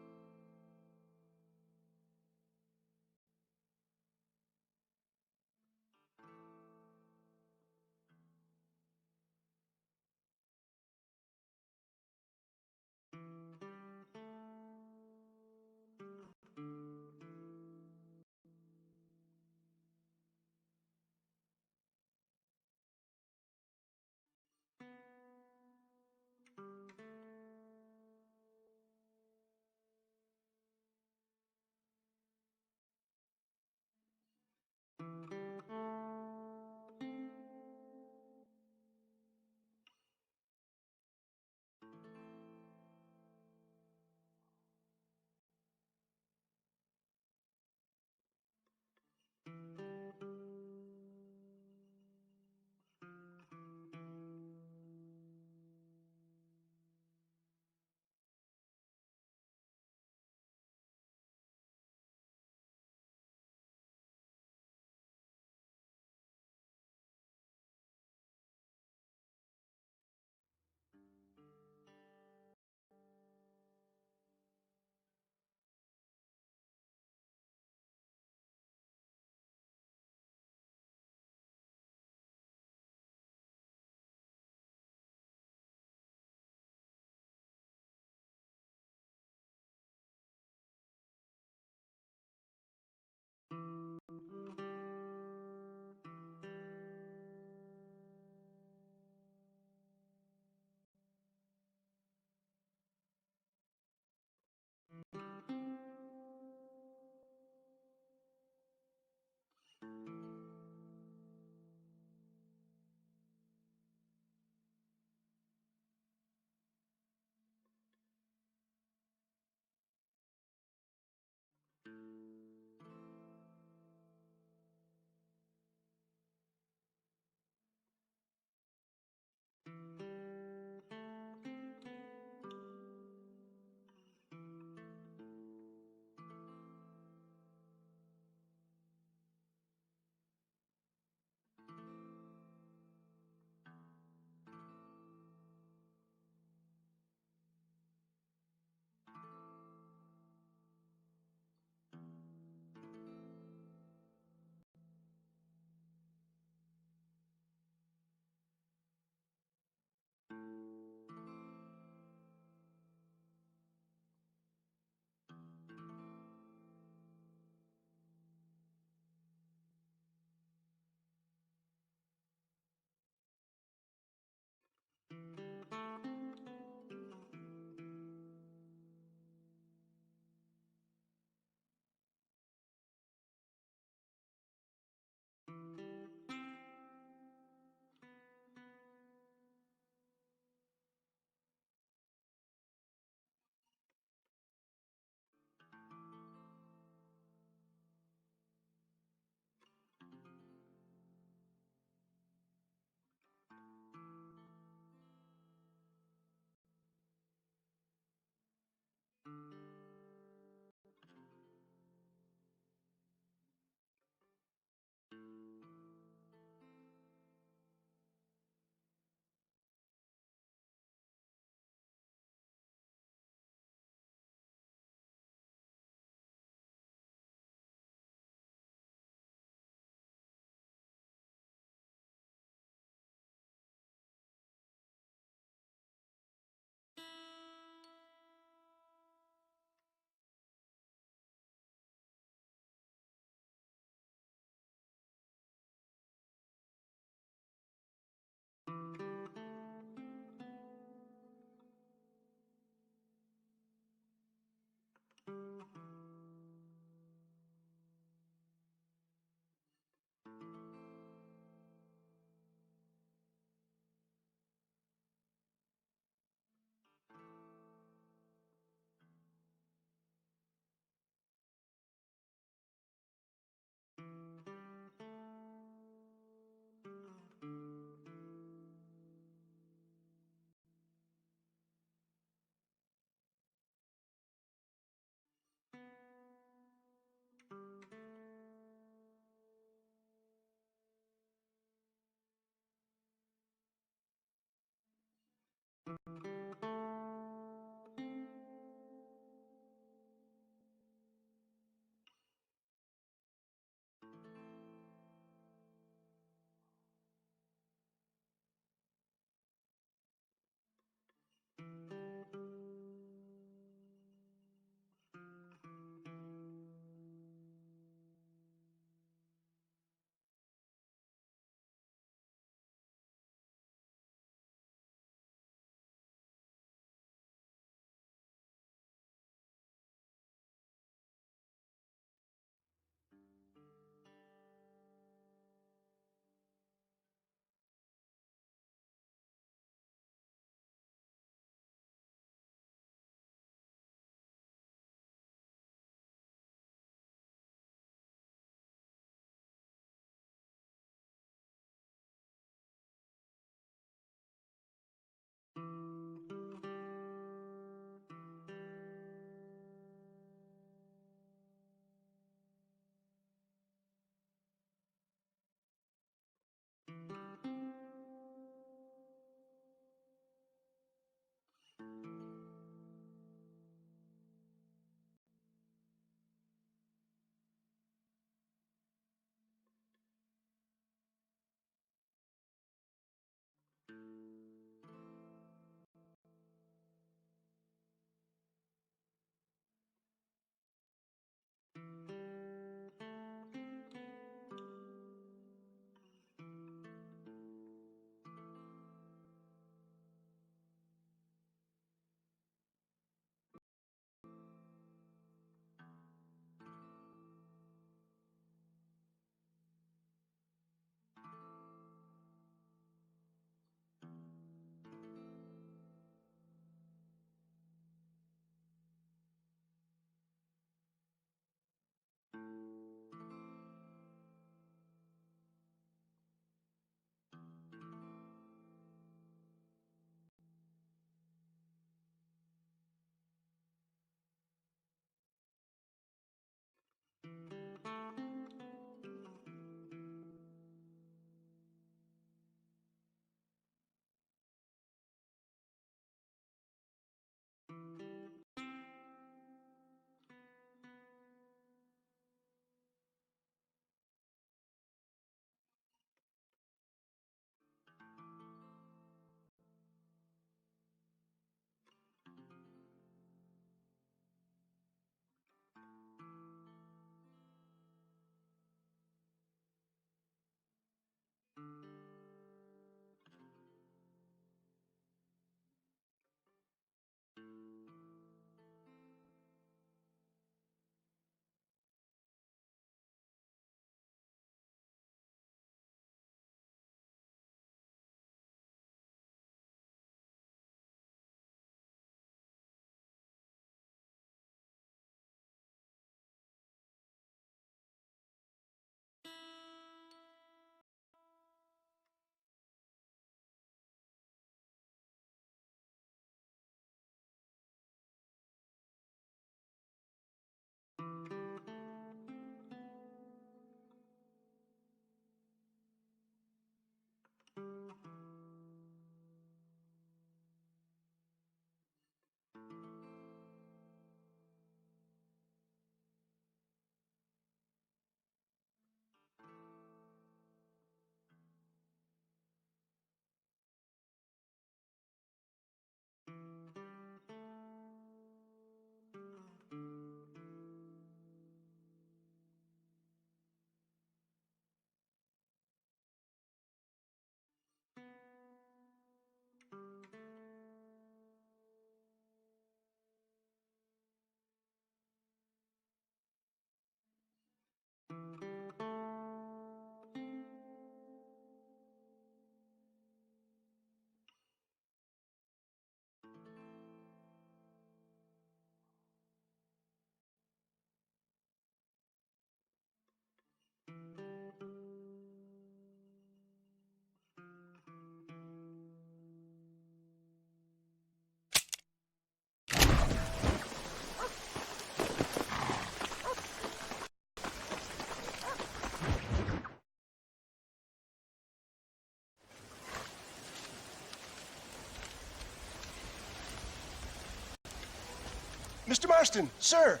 V: Mr. Marston, sir.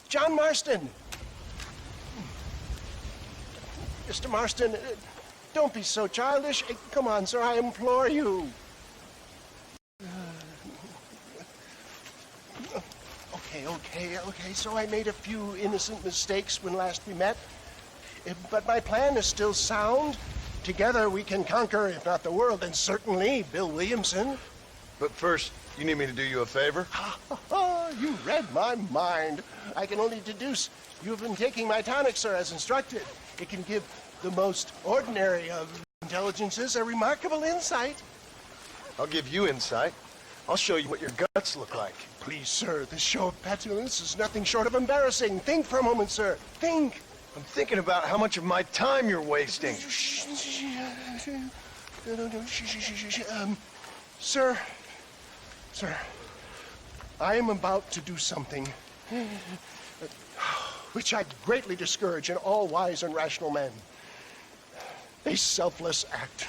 V: John Marston. Mr. Marston, don't be so childish. Come on, sir, I implore you. Okay, so I made a few innocent mistakes when last we met. But my plan is still sound. Together we can conquer, if not the world, then certainly Bill Williamson. But first, you need me to do you a favor? You read my mind. I can only deduce you've been taking my tonic, sir, as instructed. It can give the most ordinary of intelligences a remarkable insight. I'll give you insight. I'll show you what your guts look like. Please, sir, this show of petulance is nothing short of embarrassing. Think for a moment, sir. Think. I'm thinking about how much of my time you're wasting. Sir, I am about to do something which I greatly discourage in all wise and rational men. A selfless act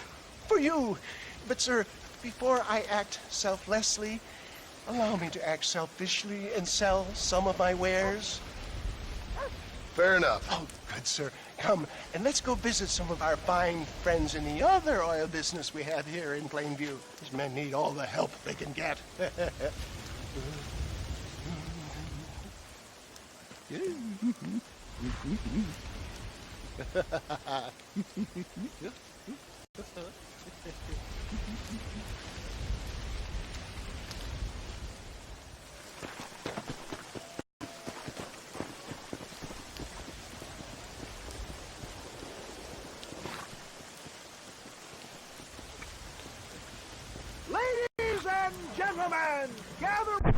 V: for you. But, sir, before I act selflessly, allow me to act selfishly and sell some of my wares. Fair enough. Oh, good, sir. Come, and let's go visit some of our fine friends in the other oil business we have here in Plainview. These men need all the help they can get.
D: Ladies and gentlemen, gather...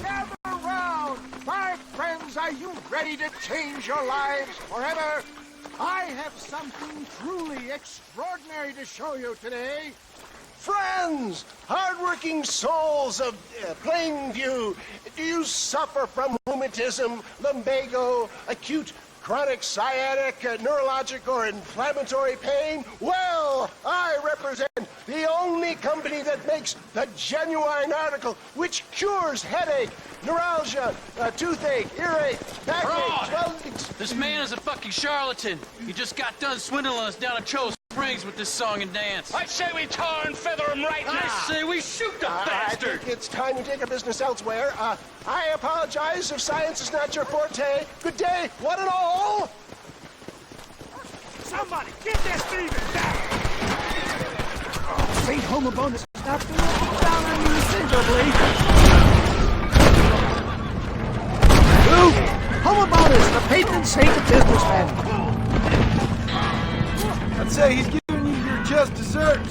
D: Gather round! My friends, are you ready to change your lives forever? I have something truly extraordinary to show you today.
V: Friends, hardworking souls of Plainview, do you suffer from rheumatism, lumbago, acute chronic sciatic, neurologic, or inflammatory pain? Well, I represent the only company that makes the genuine article which cures headache, neuralgia, toothache, earache, backache,
F: Fraud! This man is a fucking charlatan. He just got done swindling us down at Cho Springs with this song and dance.
N: I say we tar and feather him right now.
F: I say we shoot the bastard.
V: I think it's time to take our business elsewhere. I apologize if science is not your forte. Good day, one and all.
D: Somebody, get this thieving down! St. Homobonus is not going to look down on you singularly. Who? Homobonus, the patron saint of businessmen.
V: I'd say he's giving you your just desserts.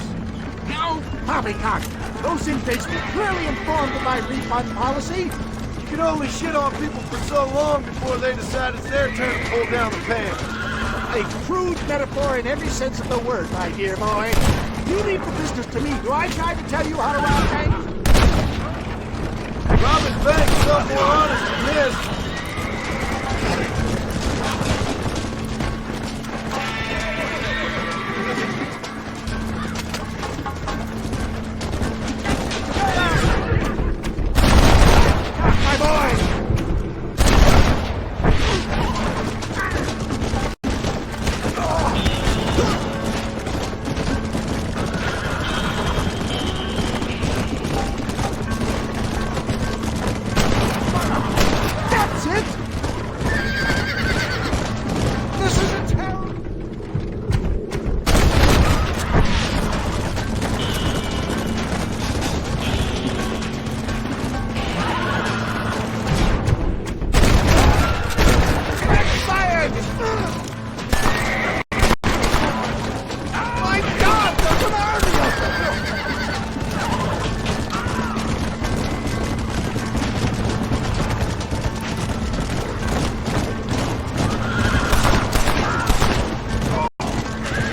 D: No, poppycock. Those inmates were clearly informed of my refund policy.
V: You can only shit on people for so long before they decide it's their turn to pull down the pants.
D: A crude metaphor in every sense of the word, my dear boy. You leave the business to me. Do I try to tell you how to rob banks?
V: Robbing banks is not more honest than this.
D: My boy!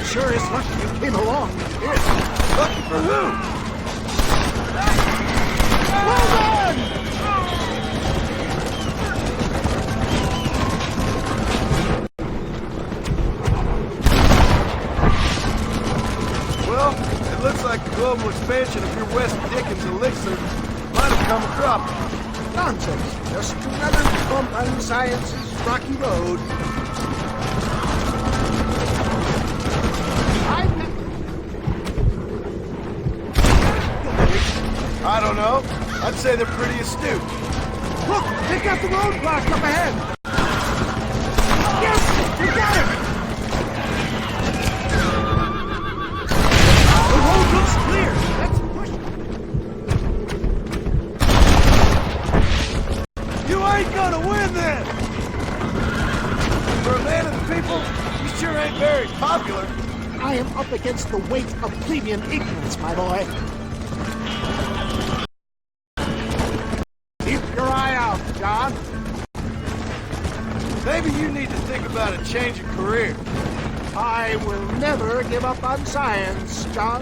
D: Sure is lucky you came along. Lucky for who? Well done!
G: global expansion of your West Dickens elixir might have come a drop.
D: Nonsense. Just another bump on science's rocky road.
G: I don't know. I'd say they're pretty astute.
D: Look! They got the roadblock up ahead! Yes! We got it! The road looks clear! Let's push!
G: You ain't gonna win this! For a man of the people, you sure ain't very popular.
D: I am up against the weight of plebeian ignorance, my boy. Keep your eye out, John.
G: Maybe you need to think about a change of career.
D: I will never give up on science, John.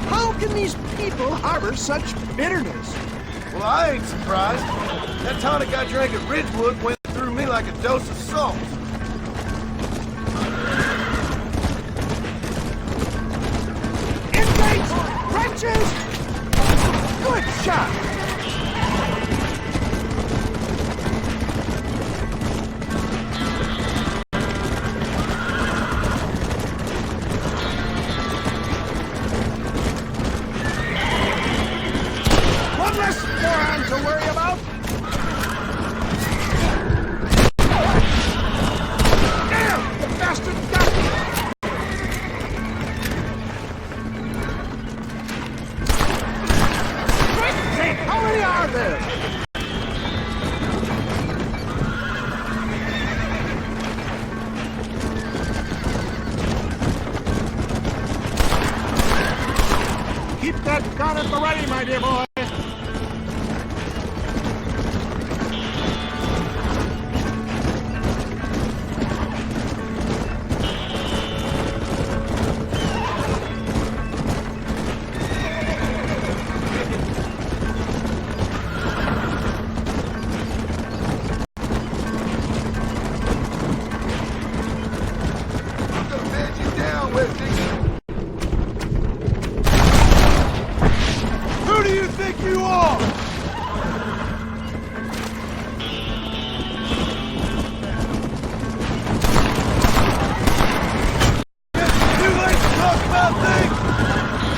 D: How can these people harbor such bitterness?
G: Well, I ain't surprised. That tonic I drank at Ridgewood went through me like a dose of salt.
D: Inmates! Wrenches! Good shot! One less moron to worry about! Damn! The bastard got me! How many are there? Keep that gun at the ready, my dear boy.
G: Who do you think you are? It's too late to talk about things!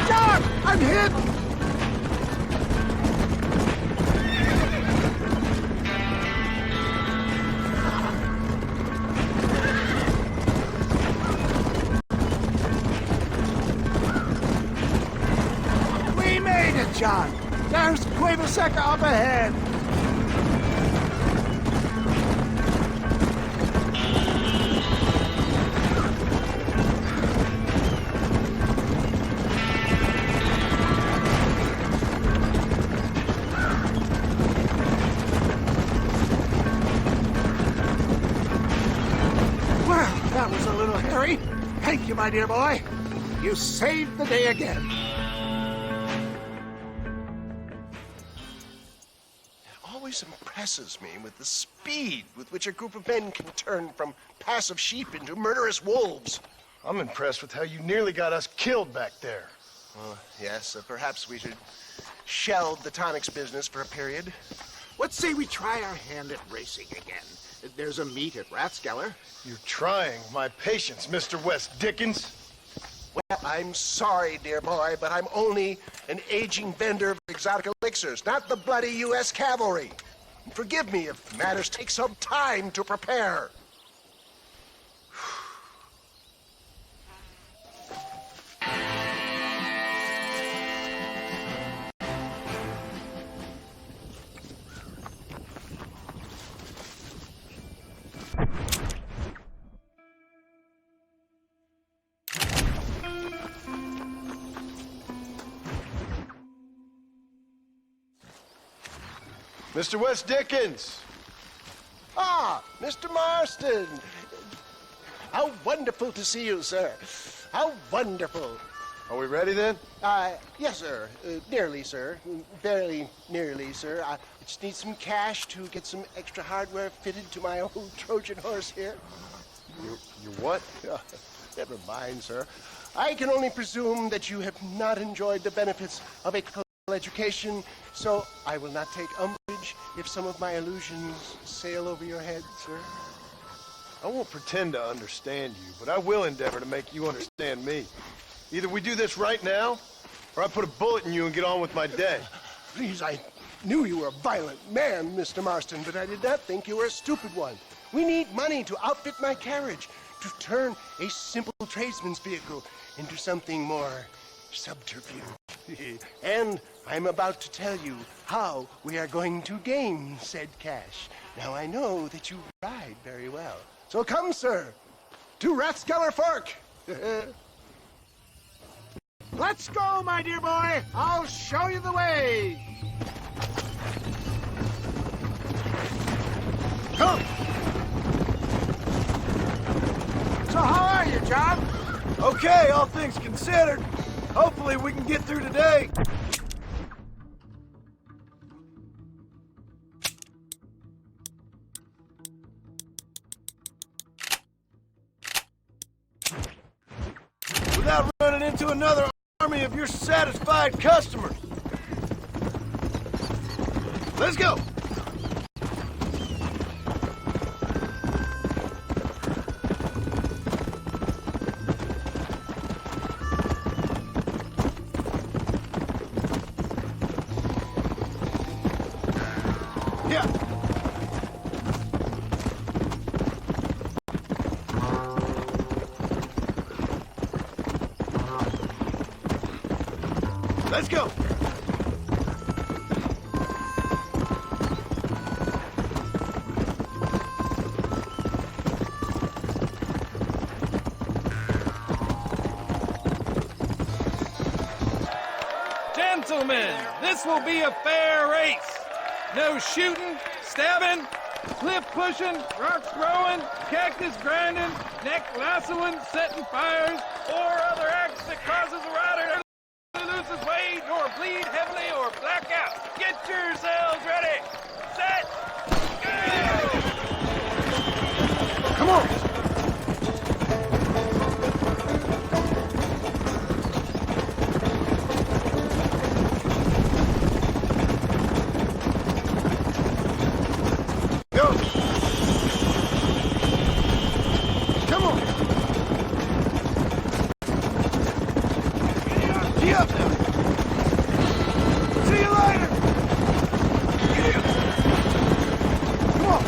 D: John, I'm hit! We made it, John. There's Cueva Seca up ahead. Well, that was a little hairy. Thank you, my dear boy. You saved the day again.
V: Always impresses me with the speed with which a group of men can turn from passive sheep into murderous wolves.
G: I'm impressed with how you nearly got us killed back there.
V: Yes, perhaps we should shelve the tonics business for a period.
D: Let's say we try our hand at racing again. There's a meet at Rathskeller.
G: You're trying my patience, Mr. West Dickens.
V: Well, I'm sorry, dear boy, but I'm only an aging vendor of exotic elixirs, not the bloody U.S. cavalry. Forgive me if matters take some time to prepare.
G: Mr. West Dickens!
V: Ah, Mr. Marston. How wonderful to see you, sir. How wonderful.
G: Are we ready then?
V: Yes, sir. Nearly, sir. Very nearly, sir. I just need some cash to get some extra hardware fitted to my old Trojan horse here.
G: You what?
V: Never mind, sir. I can only presume that you have not enjoyed the benefits of a education, so I will not take umbrage if some of my illusions sail over your head, sir.
G: I won't pretend to understand you, but I will endeavor to make you understand me. Either we do this right now, or I put a bullet in you and get on with my day.
V: Please, I knew you were a violent man, Mr. Marston, but I did not think you were a stupid one. We need money to outfit my carriage, to turn a simple tradesman's vehicle into something more subterfuge. And I'm about to tell you how we are going to gain said cash. Now, I know that you ride very well. So come, sir, to Rathskeller Fork.
D: Let's go, my dear boy. I'll show you the way.
G: Come!
D: So how are you, John?
G: Okay, all things considered. Hopefully we can get through today. Without running into another army of your satisfied customers. Let's go! Yeah. Let's go.
H: Gentlemen, this will be a fair race. No shooting, stabbing, cliff pushing, rocks throwing, cactus grinding, neck lassoing, setting fires, or other acts that causes a rider to lose his way, or bleed heavily, or black out. Get yourselves ready. Set. Go!
G: Come on.
V: Come on!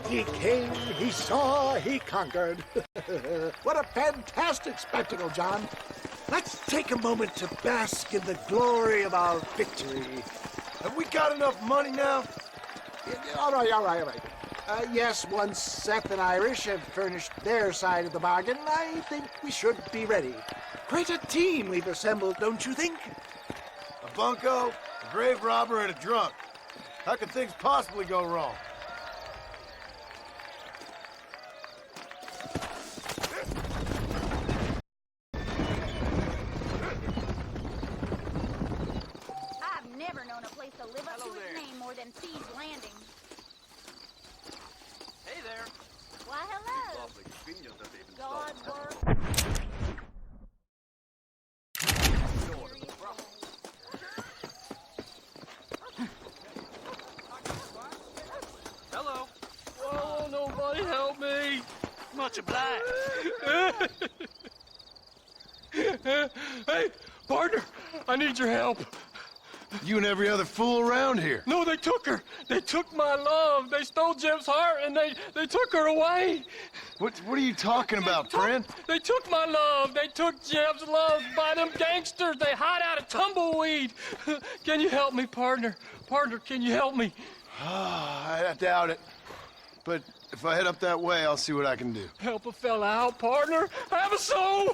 D: He came, he saw, he conquered. What a fantastic spectacle, John. Let's take a moment to bask in the glory of our victory.
G: Have we got enough money now?
D: All right. Yes, once Seth and Irish have furnished their side of the bargain, I think we should be ready. Quite a team we've assembled, don't you think?
G: A bunco, a grave robber, and a drunk. How could things possibly go wrong?
K: I've never known a place to live up to its name more than Thieves' Landing.
F: Hey there.
K: Why, hello.
F: Awfully convenient that they've
K: God's work.
F: Hello. Oh, nobody help me. Much obliged.
G: Hey, partner, I need your help. You and every other fool around here.
L: No, they took her. They took my love. They stole Jim's heart, and they took her away.
G: What are you talking about, friend?
L: They took my love. They took Jim's love by them gangsters. They hide out of tumbleweed. Can you help me, partner? Partner, can you help me?
G: I doubt it. But if I head up that way, I'll see what I can do.
L: Help a fella out, partner. Have a soul.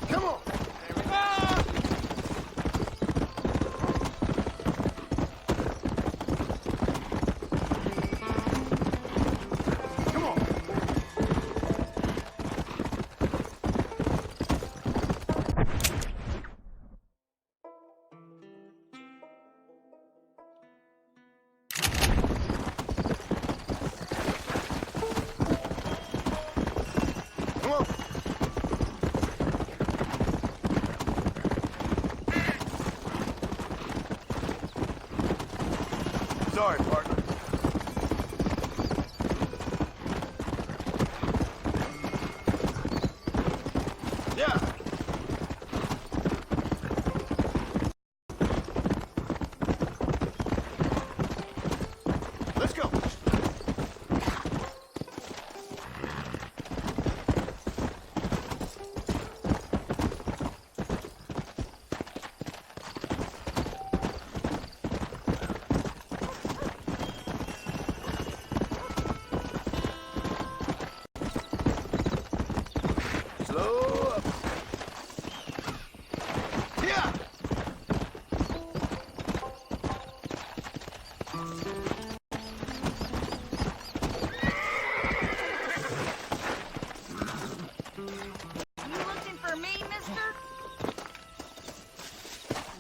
G: Come on. Sorry, partner. Yeah. Let's go. Slow up. Yeah.
K: You looking for me, mister?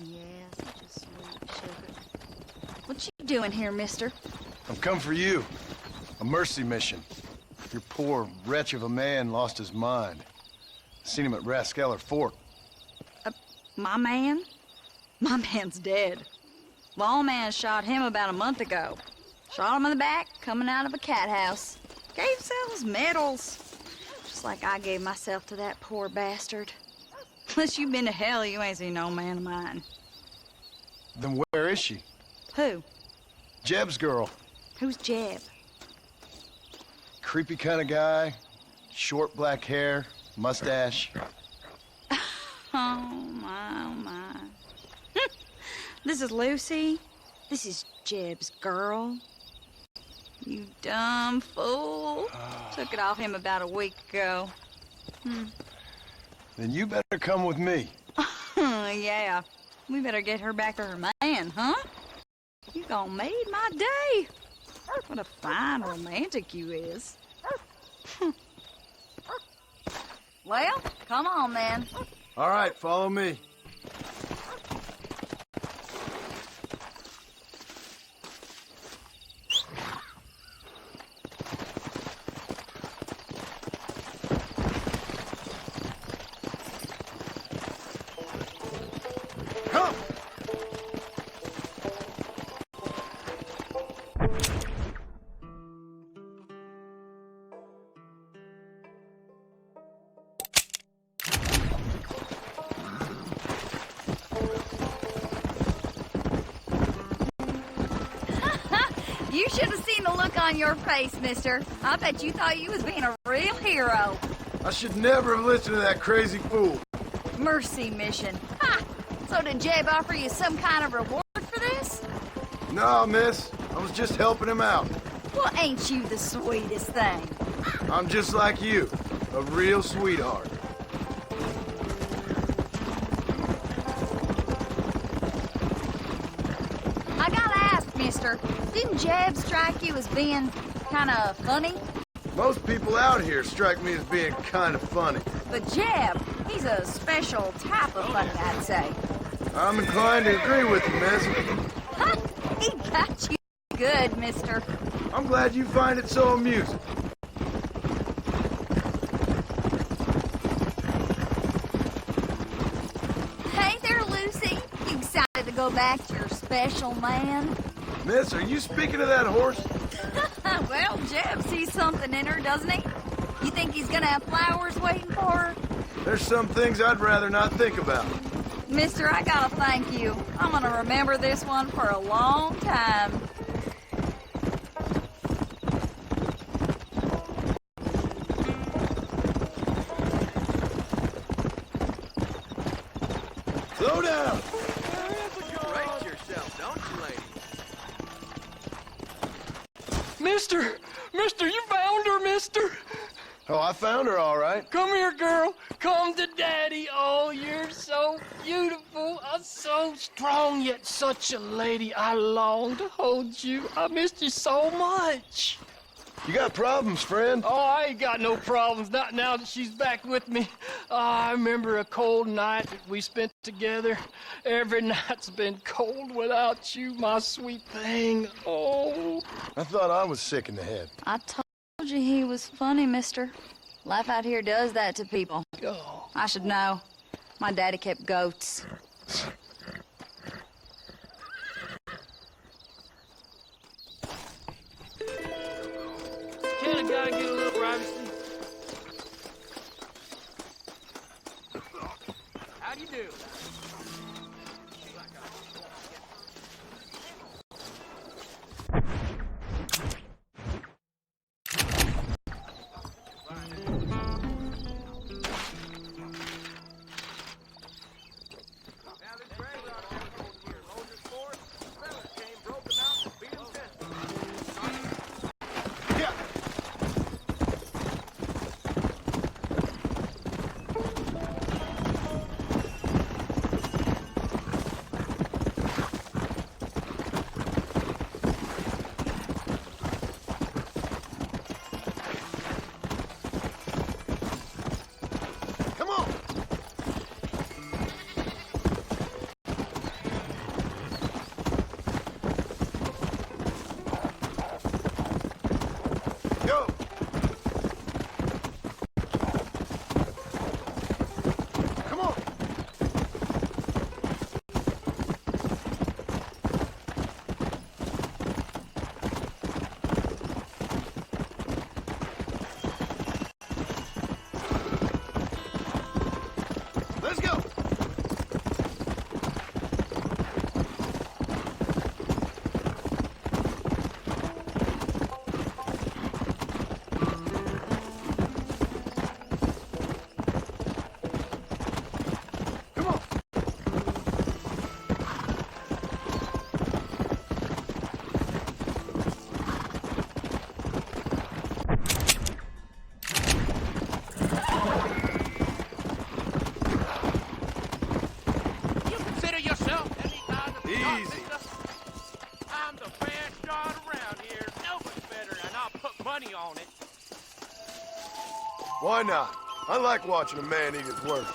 W: Yeah, such a sweet sugar. What you doing here, mister?
G: I've come for you. A mercy mission. Your poor wretch of a man lost his mind. Seen him at Raskeller Fork.
W: My man? My man's dead. Lawman shot him about a month ago. Shot him in the back, coming out of a cat house. Gave himself his medals. Just like I gave myself to that poor bastard. Unless you've been to hell, you ain't seen no man of mine.
G: Then where is she?
W: Who?
G: Jeb's girl.
W: Who's Jeb?
G: Creepy kind of guy. Short black hair, mustache.
W: Oh, my. This is Lucy. This is Jeb's girl. You dumb fool. Took it off him about a week ago.
G: Then you better come with me.
W: Yeah. We better get her back to her man, huh? You gonna made my day. What a fine romantic you is. Well, come on, then.
G: All right, follow me.
W: You should have seen the look on your face, mister. I bet you thought you was being a real hero.
G: I should never have listened to that crazy fool.
W: Mercy mission. Ha! So did Jeb offer you some kind of reward for this?
G: No, miss. I was just helping him out.
W: Well, ain't you the sweetest thing?
G: I'm just like you, a real sweetheart.
W: I gotta ask, mister, didn't Jeb strike you as being kind of funny?
G: Most people out here strike me as being kind of funny.
W: But Jeb, he's a special type of funny, I'd say.
G: I'm inclined to agree with you, miss.
W: Ha! He got you good, mister.
G: I'm glad you find it so amusing.
W: Hey there, Lucy. You excited to go back to your special man?
G: Miss, are you speaking of that horse?
W: Well, Jeb sees something in her, doesn't he? You think he's gonna have flowers waiting for her?
G: There's some things I'd rather not think about.
W: Mister, I gotta thank you. I'm gonna remember this one for a long time.
G: Slow down!
F: Brace yourself, don't you, lady?
L: Mister, you found her, mister.
G: Oh, I found her all right.
L: Come here, girl. Come to Daddy. Oh, you're so beautiful. So strong, yet such a lady. I long to hold you. I missed you so much.
G: You got problems, friend?
L: Oh, I ain't got no problems, not now that she's back with me. Oh, I remember a cold night that we spent together. Every night's been cold without you, my sweet thing. Oh.
G: I thought I was sick in the head.
W: I told you he was funny, mister. Life out here does that to people.
L: Oh.
W: I should know. My daddy kept goats.
L: Can't a guy get a little privacy? How do you do?
G: Why not? I like watching a man eat his words.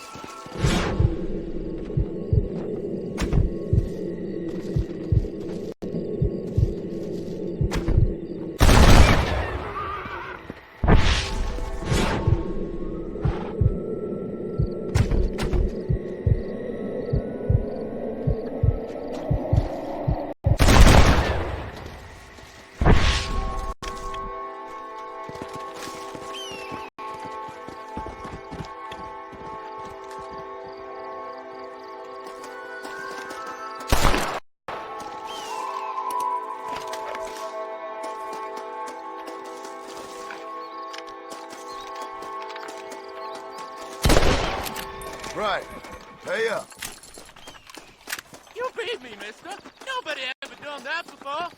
G: right. Pay up.
F: You beat me, mister. Nobody ever done that before.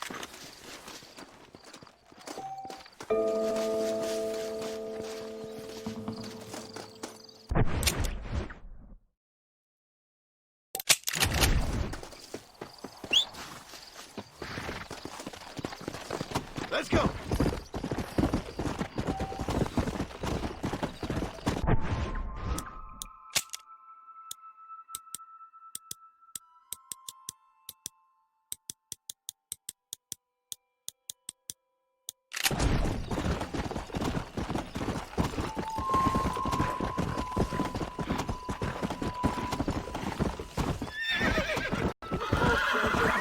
G: Let's go.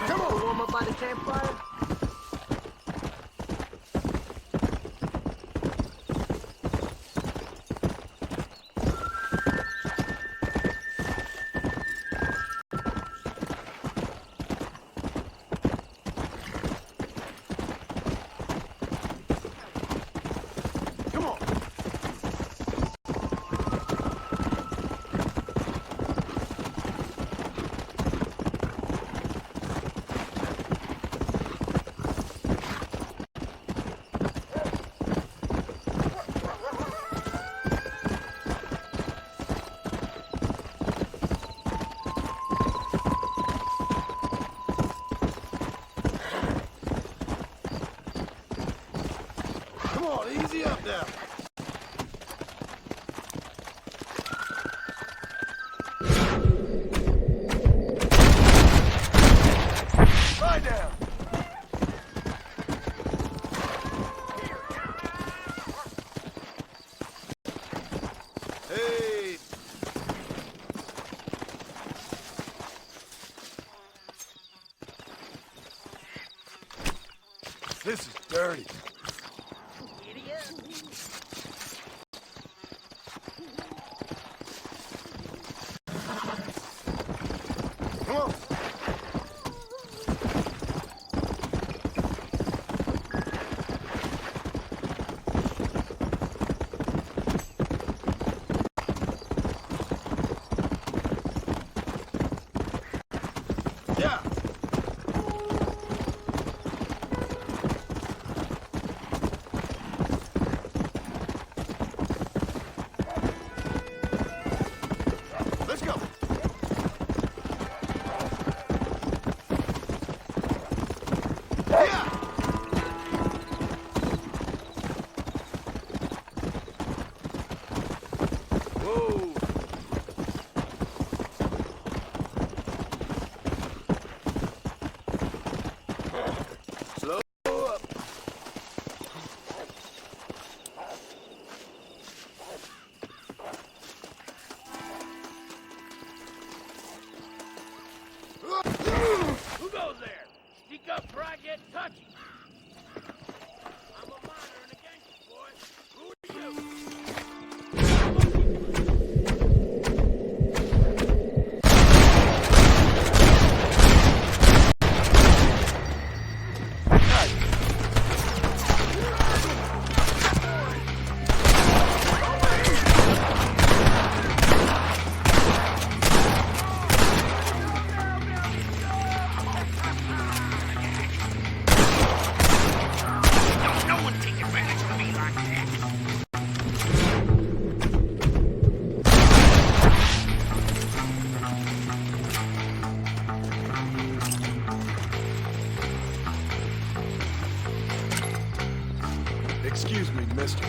L: Come on, warm up by the campfire.
G: Come on. Come on, easy up now. Lie down. Hey. This is dirty. Come on. Yeah. Let's go. Yeah. Whoa. Slow up.
F: Who goes there? Speak up or I get touchy. I'm a miner and a gangster, boy. Who are you?
N: No one take advantage of me like that.
G: Excuse me, mister.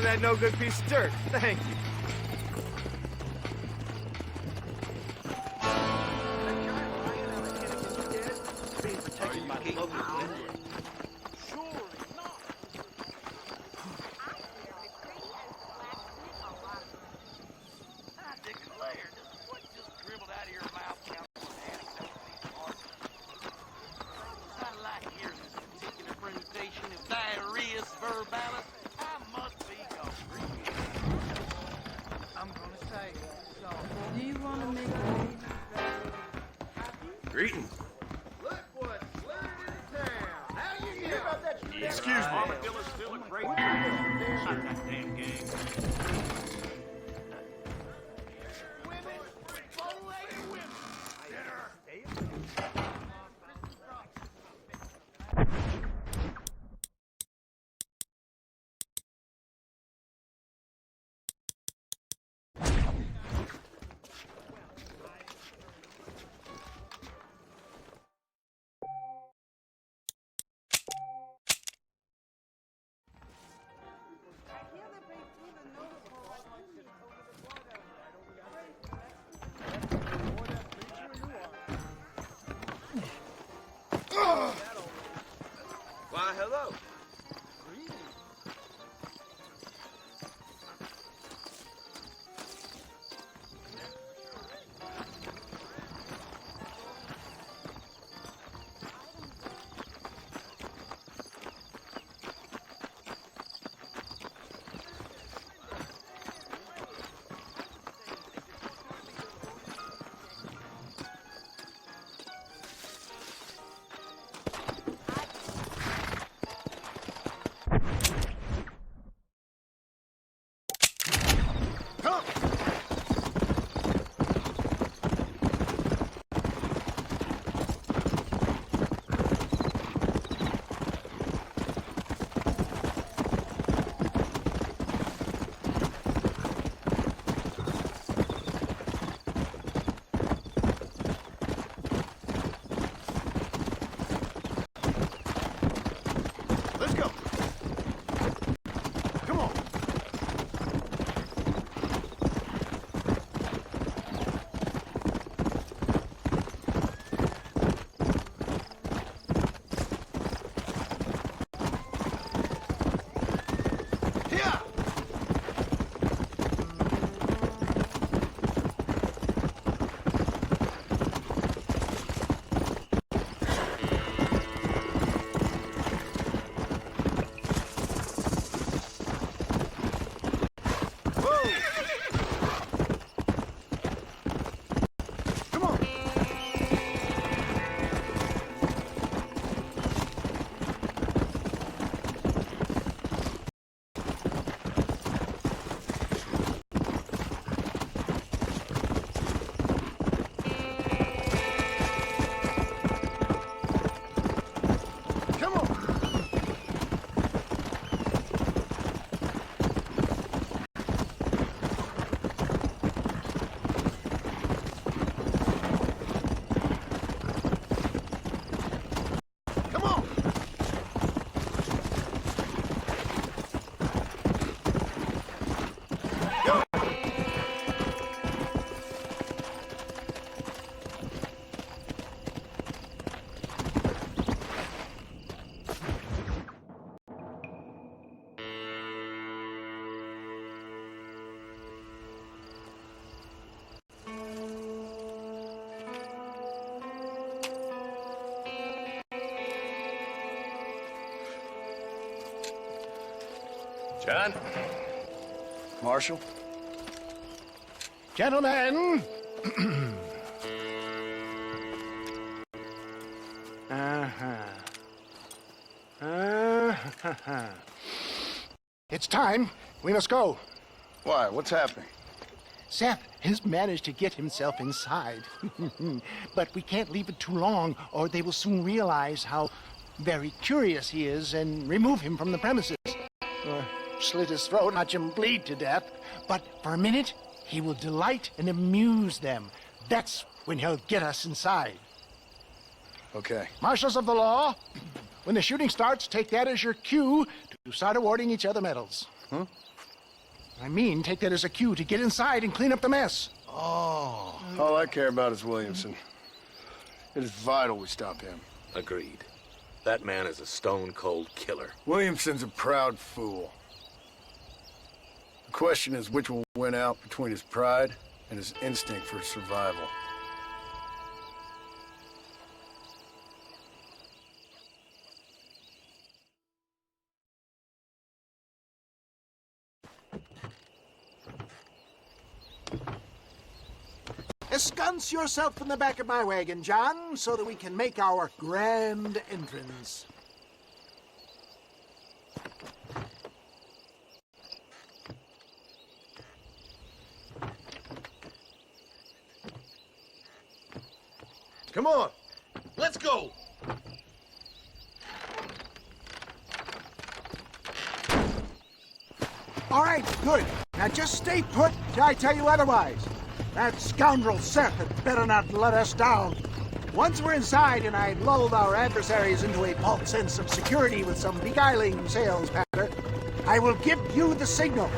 H: found that no-good piece of dirt. Thank you.
T: Greetings.
D: Look what's slid into town. How you hear about that?
T: Excuse me.
D: Armadillo's still a great that damn gang.
H: Why, hello.
G: John? Marshal?
V: Gentlemen! It's time. We must go.
G: Why? What's happening?
V: Seth has managed to get himself inside. But we can't leave it too long, or they will soon realize how very curious he is and remove him from the premises. Or slit his throat, watch him bleed to death. But for a minute, he will delight and amuse them. That's when he'll get us inside.
G: Okay.
V: Marshals of the law, when the shooting starts, take that as your cue to start awarding each other medals.
G: Huh?
D: I mean, take that as a cue to get inside and clean up the mess.
G: Oh. All I care about is Williamson. It is vital we stop him.
I: Agreed. That man is a stone-cold killer.
G: Williamson's a proud fool. The question is which will win out between his pride and his instinct for survival.
D: Ensconce yourself in the back of my wagon, John, so that we can make our grand entrance.
G: Come on, let's go!
D: All right, good. Now just stay put till I tell you otherwise. That scoundrel Seth had better not let us down. Once we're inside and I've lulled our adversaries into a false sense of security with some beguiling sales patter, I will give you the signal.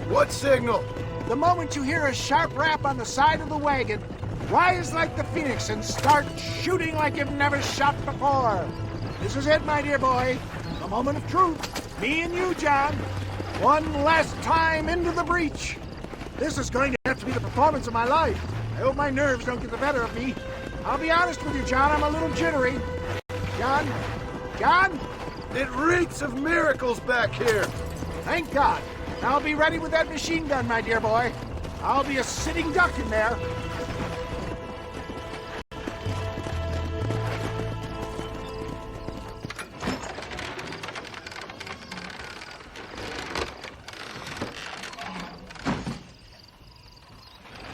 G: What signal?
D: The moment you hear a sharp rap on the side of the wagon, rise like the phoenix and start shooting like you've never shot before. This is it, my dear boy. A moment of truth. Me and you, John. One last time into the breach. This is going to have to be the performance of my life. I hope my nerves don't get the better of me. I'll be honest with you, John, I'm a little jittery. John? John?
G: It reeks of miracles back here.
D: Thank God. I'll be ready with that machine gun, my dear boy. I'll be a sitting duck in there.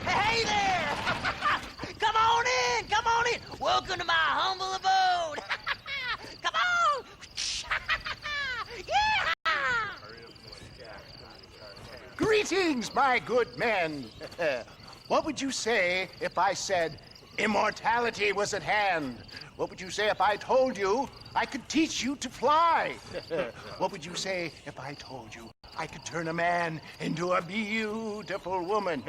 M: Hey there! Come on in! Come on in! Welcome to my humble abode! Come on! Yeah!
D: Greetings, my good men. What would you say if I said immortality was at hand? What would you say if I told you I could teach you to fly? What would you say if I told you I could turn a man into a beautiful woman?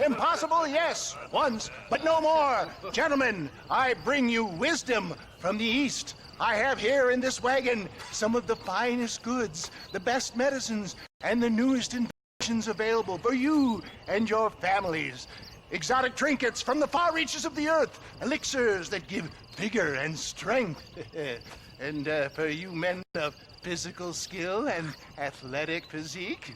D: Impossible, yes, once, but no more. Gentlemen, I bring you wisdom from the East. I have here in this wagon some of the finest goods, the best medicines, and the newest inventions available for you and your families. Exotic trinkets from the far reaches of the earth, elixirs that give vigor and strength. And for you men of physical skill and athletic physique,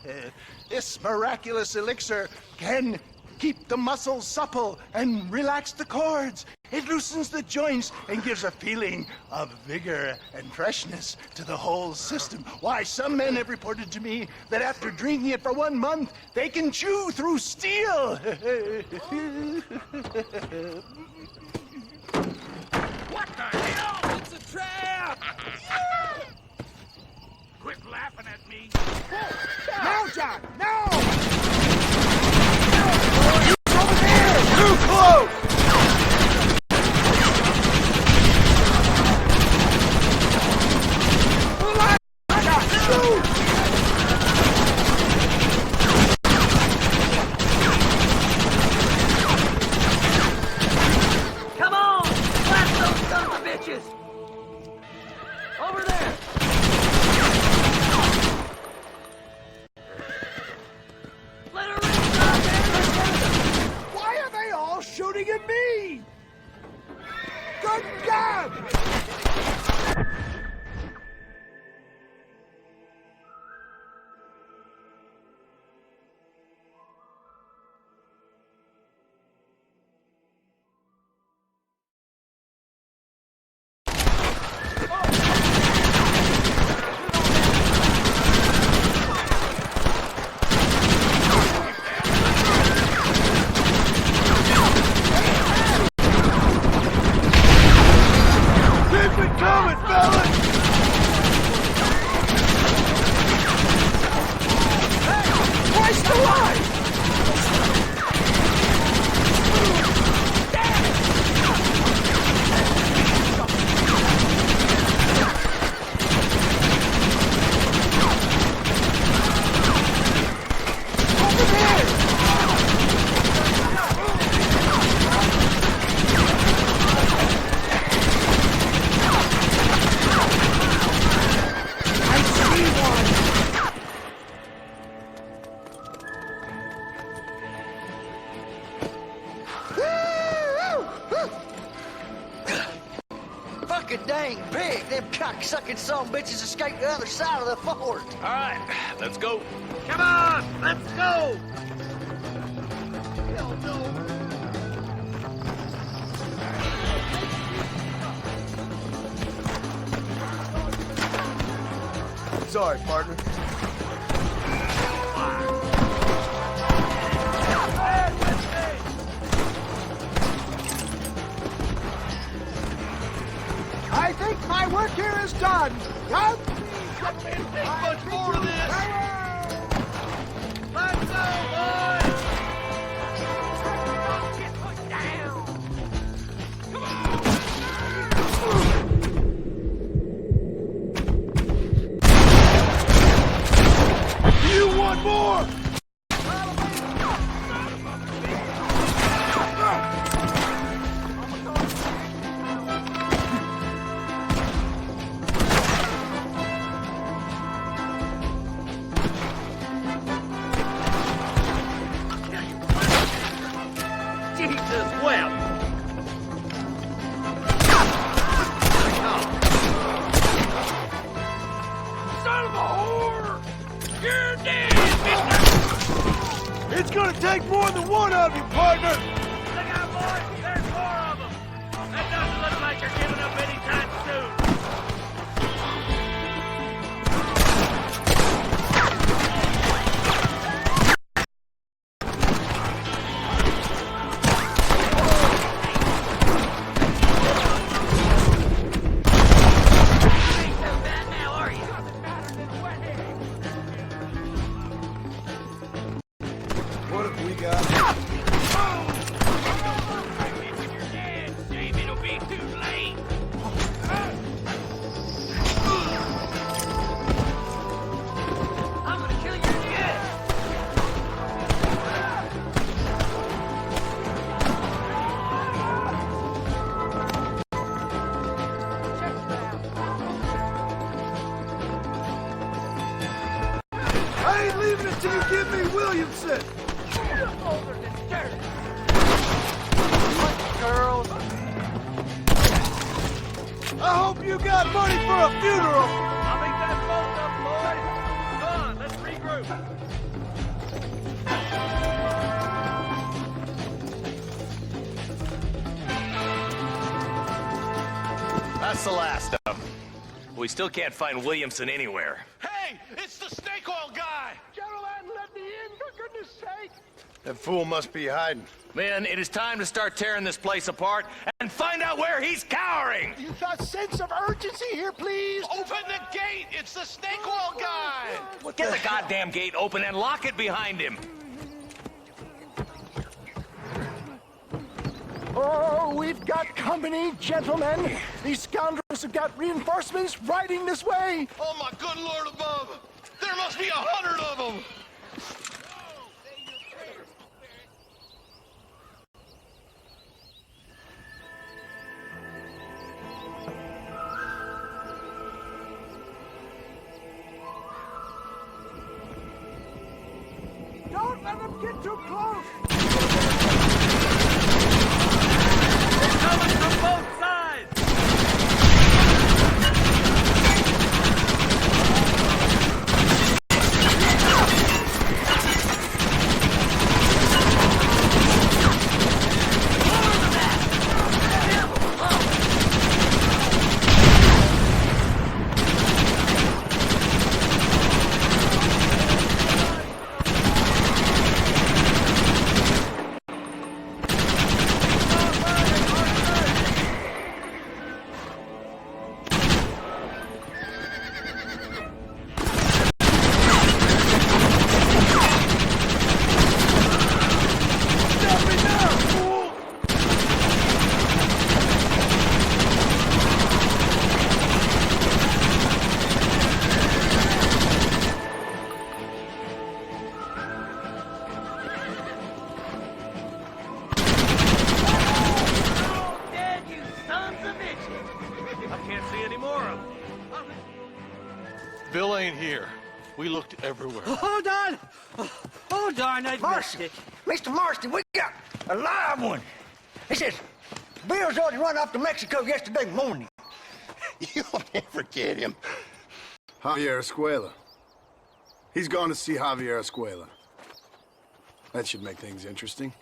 D: this miraculous elixir can keep the muscles supple and relax the cords. It loosens the joints and gives a feeling of vigor and freshness to the whole system. Why, some men have reported to me that after drinking it for 1 month, they can chew through steel.
F: What the hell? It's a trap! Quit laughing at me.
D: No, John, no!
G: Too close!
M: Come on! Blast those sons of bitches! Over there! Fucking some bitches escaped the other side of the fort.
I: All right, let's go.
F: Come on, let's go!
M: Hell no.
G: Sorry, partner.
D: I think my work here is done. Young,
F: Much more of this! Let's go, boys! Get pushed down! Come on!
G: You want more?
F: Jesus wept! Son of a whore! You're dead, mister!
G: It's gonna take more than one of you, partner!
F: Look out, boys! There's four of them! That doesn't look like you're giving up anytime soon!
G: What have we got?
F: Shame it'll be too late! I'm gonna kill your kid!
G: I ain't leaving until you give me Williamson!
F: Older than dirt!
G: Girls. I hope you got money for a funeral!
F: I think that's both of them, boys! Come on, let's regroup!
I: That's the last of them. We still can't find Williamson anywhere.
N: Hey, it's the snake oil guy!
D: gentlemen, let me in, for goodness sake.
G: That fool must be hiding.
I: Men, it is time to start tearing this place apart and find out where he's cowering!
D: A sense of urgency here, please.
N: Open the gate! It's the snake oil guy!
I: Get the goddamn gate open and lock it behind him!
D: Oh, we've got company, gentlemen. These scoundrels have got reinforcements riding this way.
N: Oh my good lord above! There must be 100 of them!
D: Don't let them get too close.
F: They're coming from both sides!
N: Bill ain't here. We looked everywhere.
M: Hold on! Oh, darn, I missed it. Mr. Marston, we got a live one. It says, Bill's already run off to Mexico yesterday morning.
C: You'll never get him.
P: Javier Escuela. He's gone to see Javier Escuela. That should make things interesting.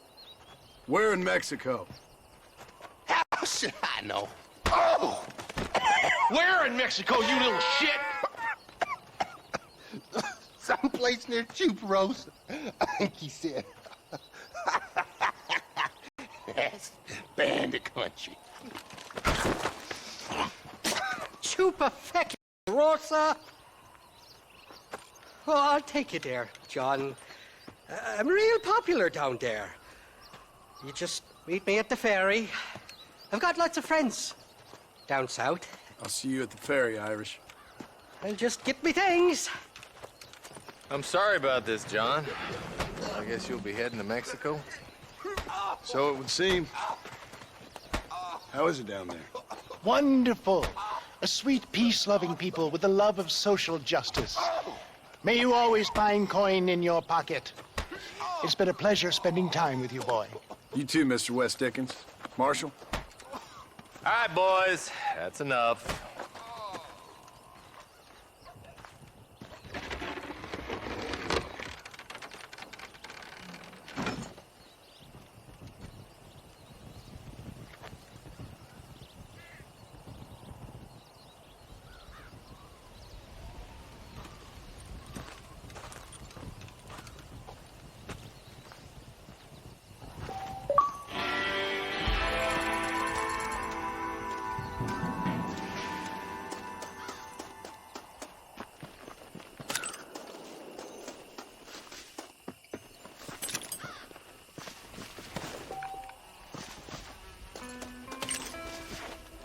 P: We're in Mexico.
C: How should I know? Oh! Where in Mexico, you little shit? Someplace near Chuparosa, I think he said. That's bandit country.
Q: Chupa-Rosa? Oh, I'll take you there, John. I'm real popular down there. You just meet me at the ferry. I've got lots of friends down south.
P: I'll see you at the ferry, Irish.
Q: I'll just get me things.
I: I'm sorry about this, John. I guess you'll be heading to Mexico?
P: So it would seem. How is it down there?
D: Wonderful. A sweet, peace-loving people with the love of social justice. May you always find coin in your pocket. It's been a pleasure spending time with you, boy.
P: You too, Mr. West Dickens. Marshal?
I: All right, boys. That's enough.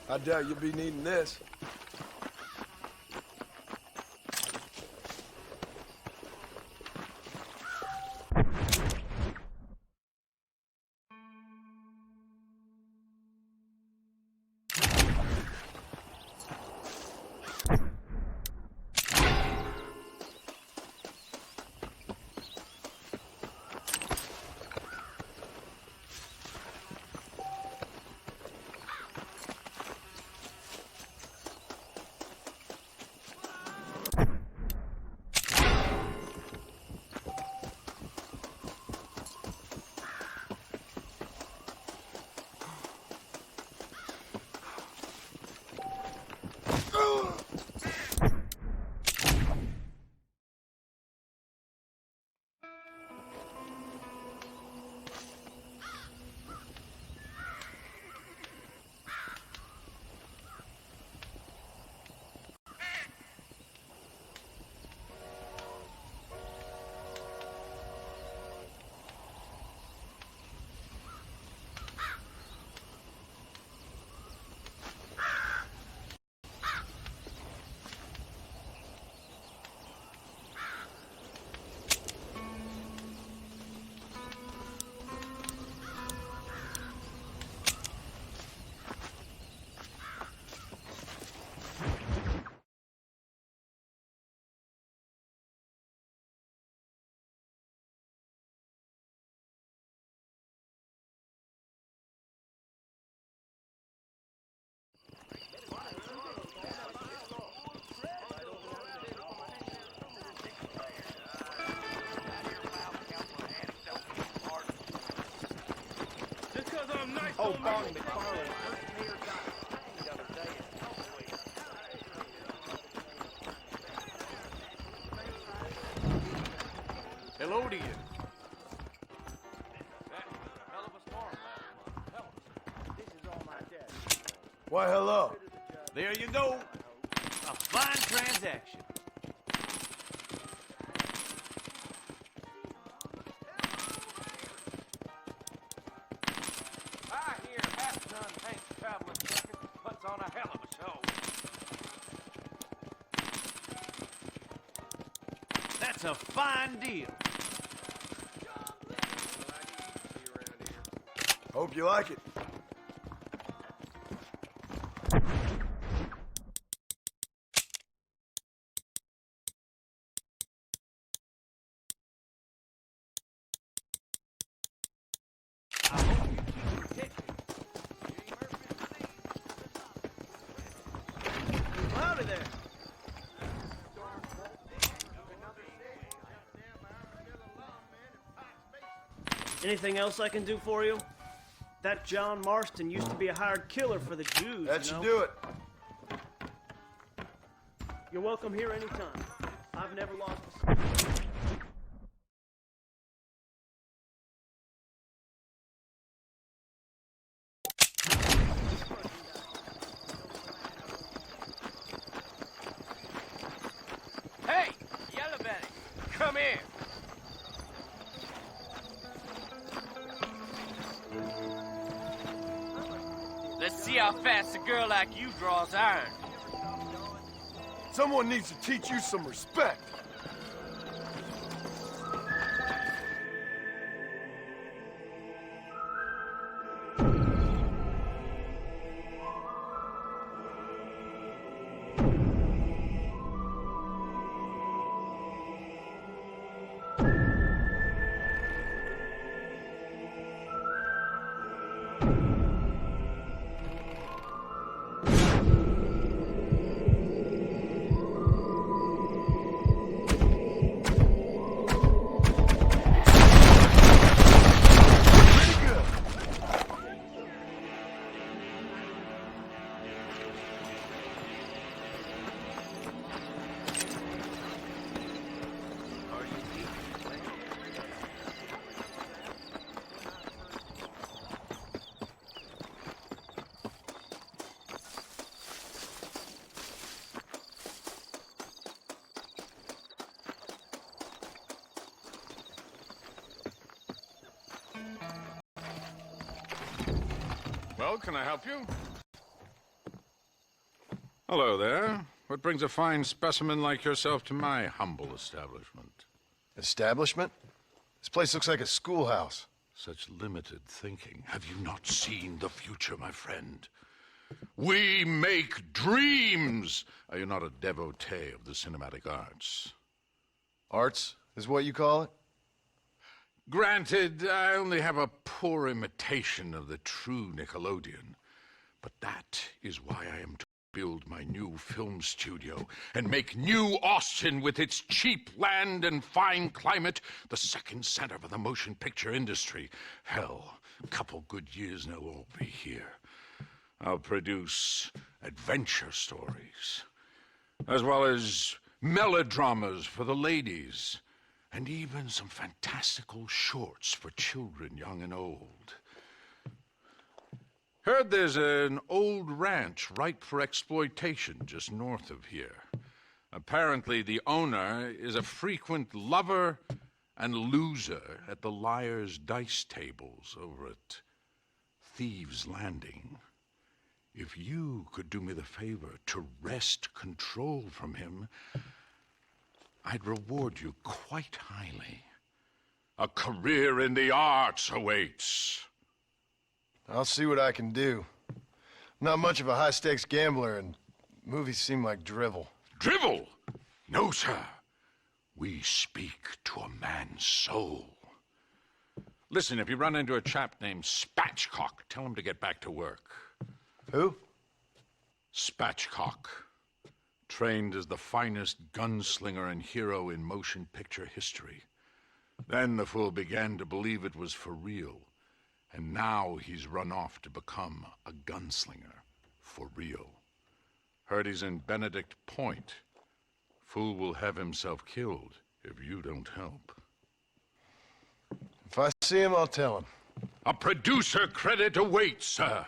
P: I doubt you'll be needing this.
F: Oh, Barney McFarland.
U: Hello to you.
P: Why, hello.
U: There you go. A fine transaction. I hear half-ton Hank traveling circus puts on a hell of a show. That's a fine deal.
P: Hope you like it.
J: Anything else I can do for you? That John Marston used to be a hired killer for the Jews.
G: That should do it.
J: You're welcome here anytime. I've never lost
F: Hey, Yellow Belly, come here. Let's see how fast a girl like you draws iron.
G: Someone needs to teach you some respect.
R: Well, can I help you? Hello there. What brings a fine specimen like yourself to my humble establishment?
G: Establishment? This place looks like a schoolhouse.
R: Such limited thinking. Have you not seen the future, my friend? We make dreams! Are you not a devotee of the cinematic arts?
G: Arts is what you call it?
R: Granted, I only have a poor imitation of the true Nickelodeon. But that is why I am to build my new film studio and make New Austin, with its cheap land and fine climate, the second center for the motion picture industry. Hell, a couple good years and it'll all be here. I'll produce adventure stories, as well as melodramas for the ladies, and even some fantastical shorts for children young and old. Heard there's an old ranch ripe for exploitation just north of here. Apparently the owner is a frequent lover and loser at the Liar's Dice tables over at Thieves' Landing. If you could do me the favor to wrest control from him, I'd reward you quite highly. A career in the arts awaits.
G: I'll see what I can do. I'm not much of a high-stakes gambler, and movies seem like drivel.
R: Drivel? No, sir. We speak to a man's soul. Listen, if you run into a chap named Spatchcock, tell him to get back to work.
G: Who?
R: Spatchcock. Trained as the finest gunslinger and hero in motion picture history. Then the fool began to believe it was for real. And now he's run off to become a gunslinger for real. Heard he's in Benedict Point. Fool will have himself killed if you don't help.
G: If I see him, I'll tell him.
R: A producer credit awaits, sir.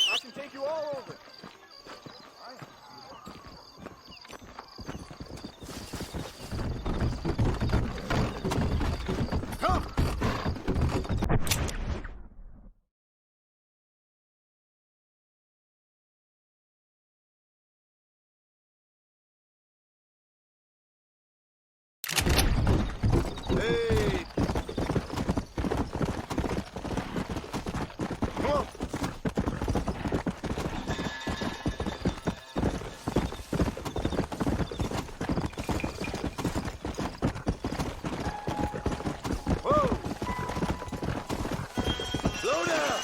D: I can take you all over. Come!
G: Hey! Come on! Whoa! Slow down!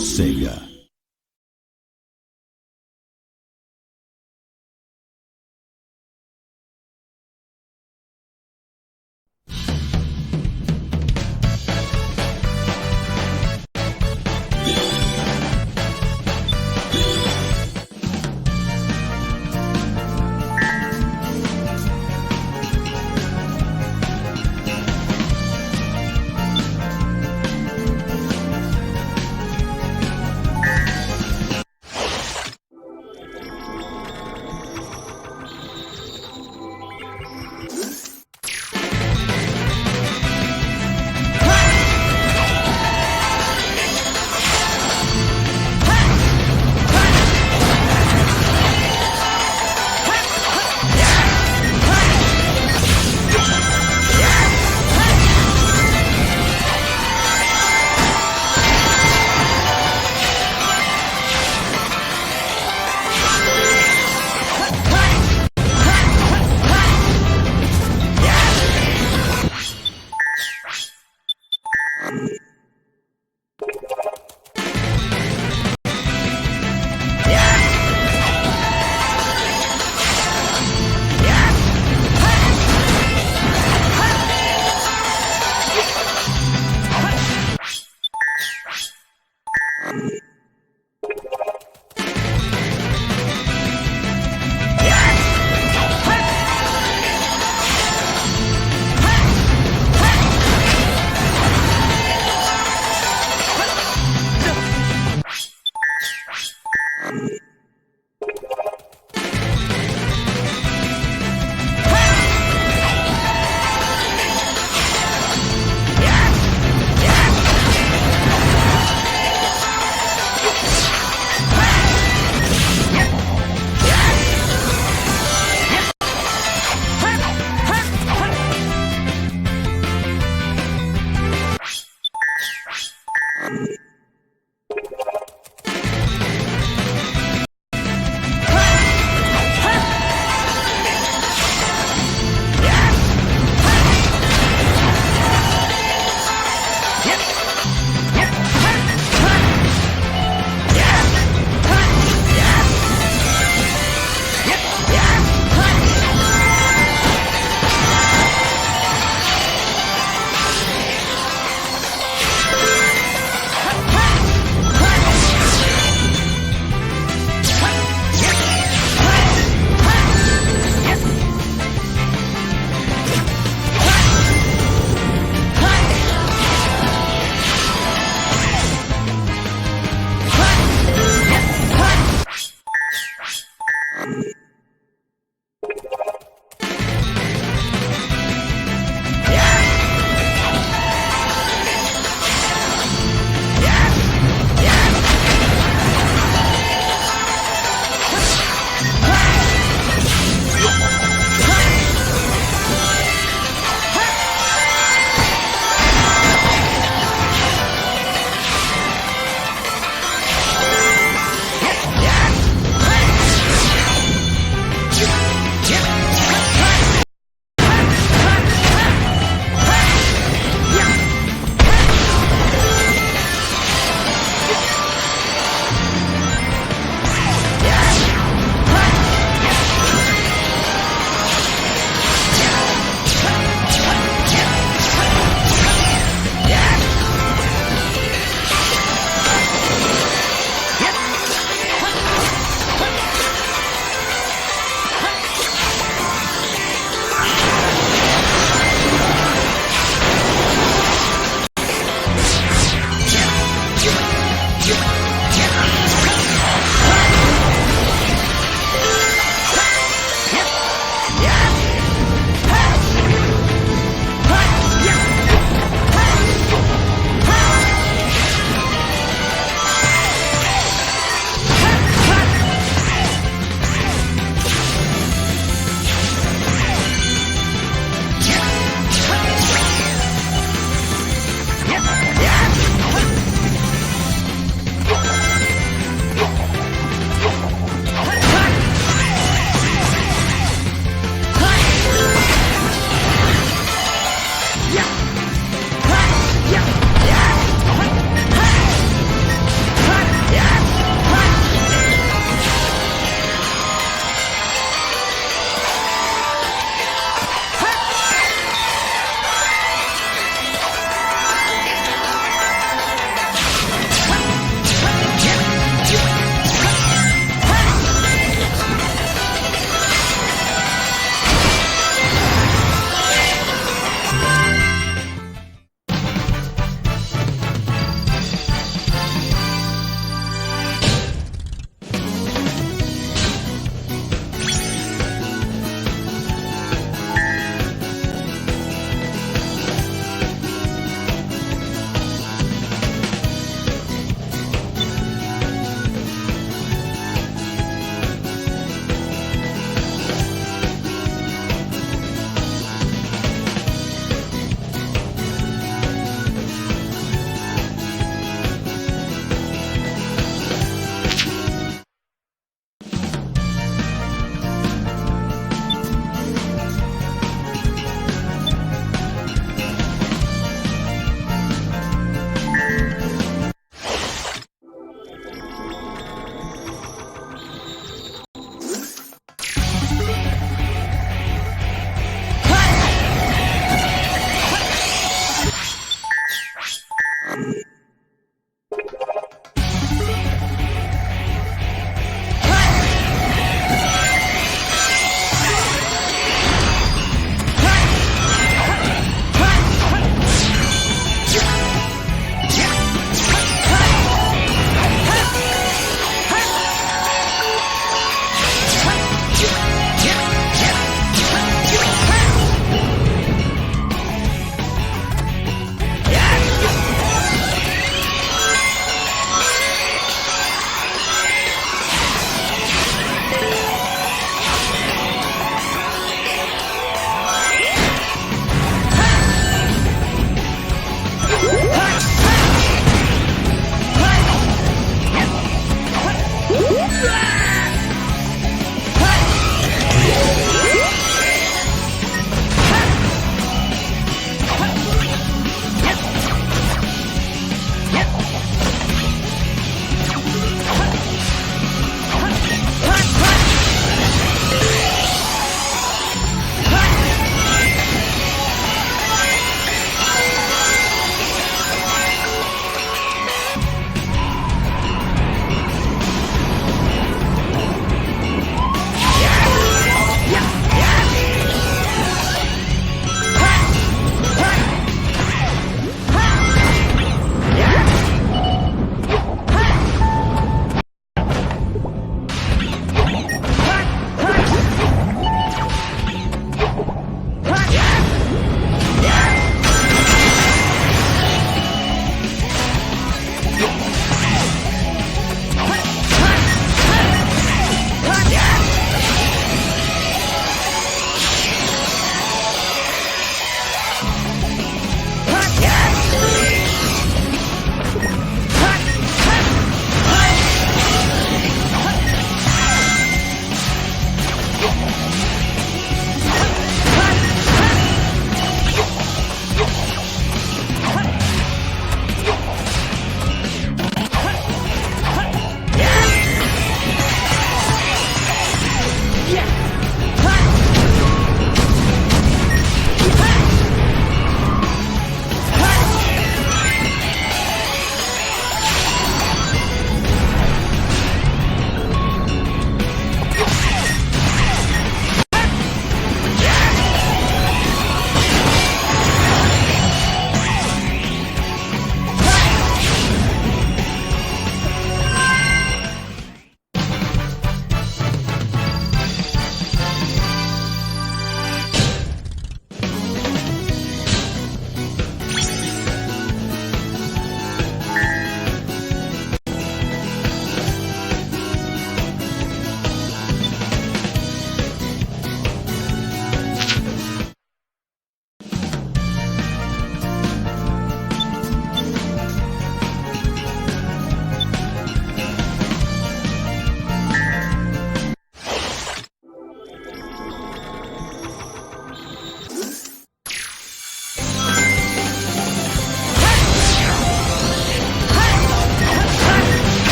A: Sega.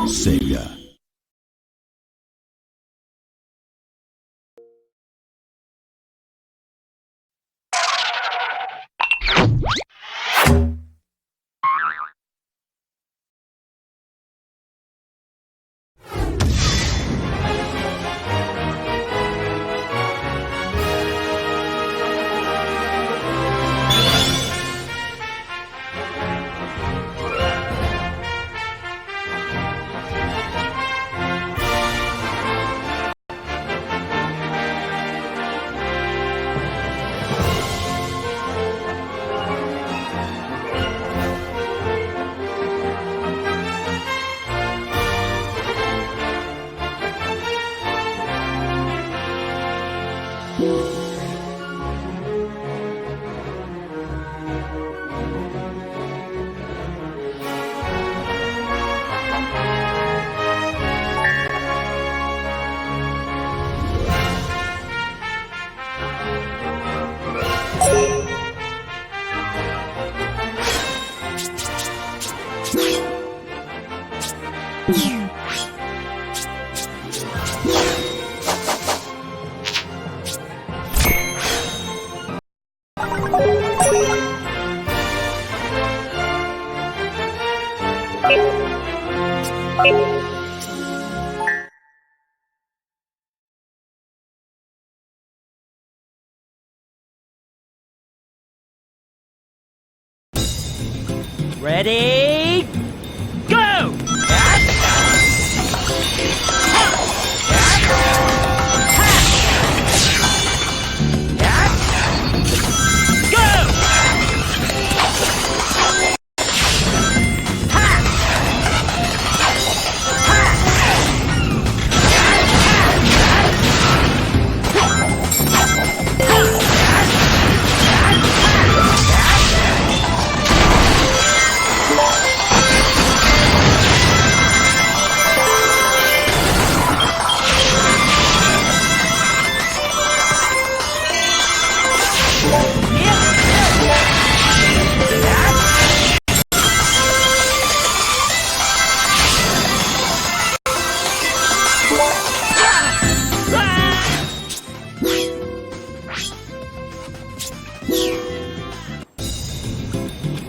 A: Sega.
M: Ready, go!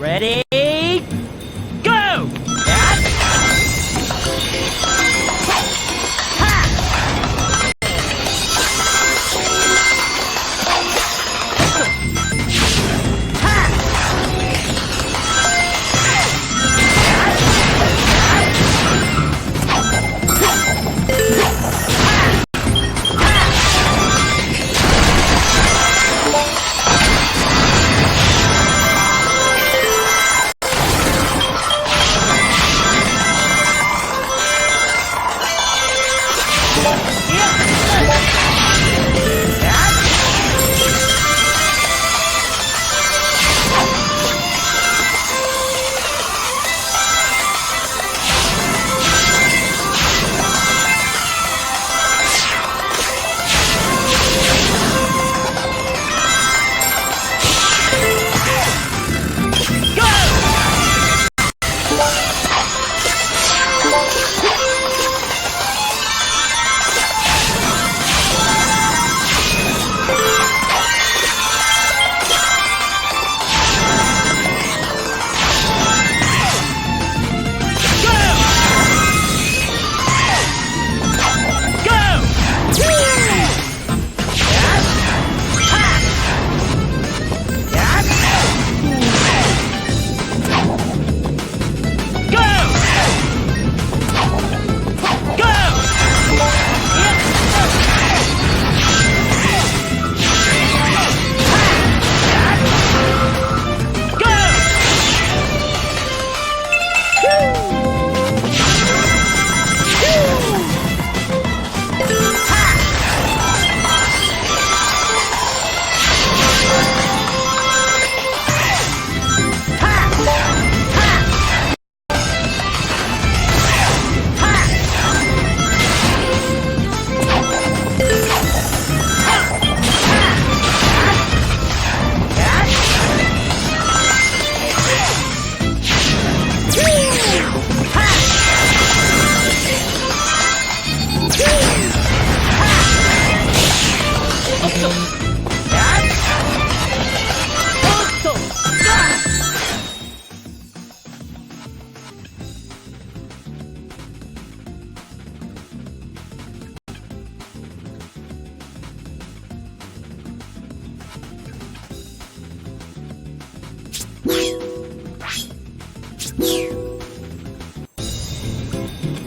M: Ready, go!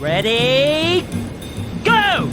F: Ready, go!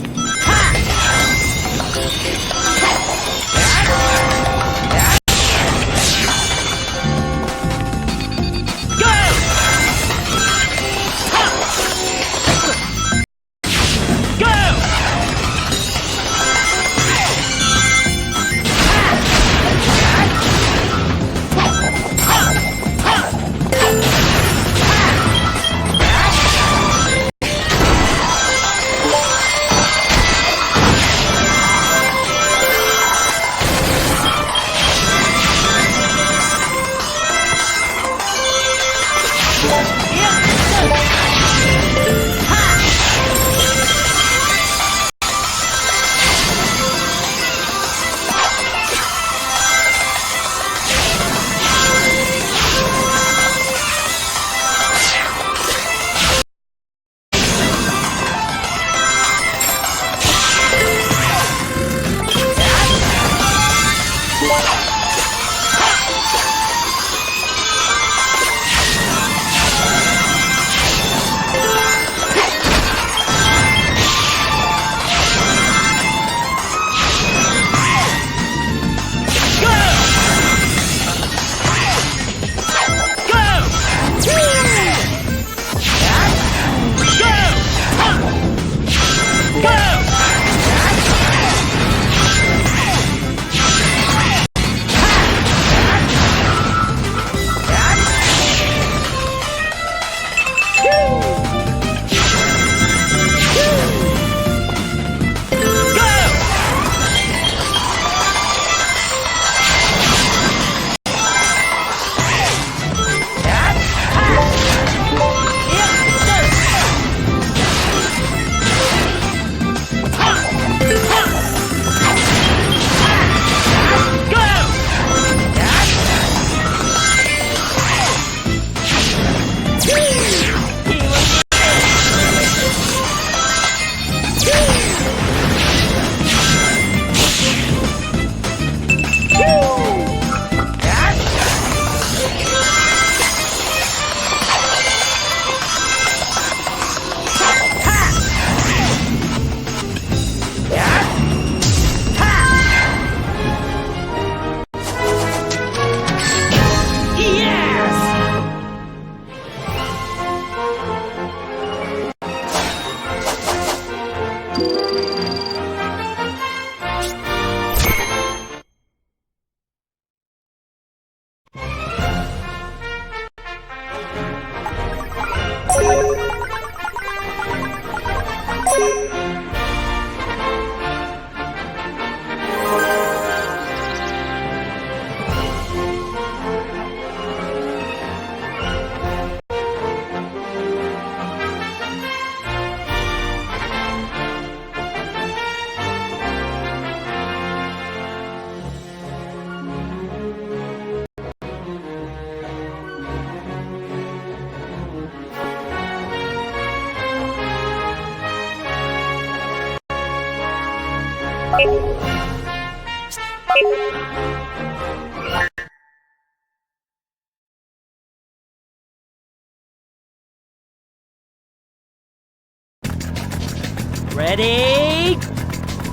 F: Ready,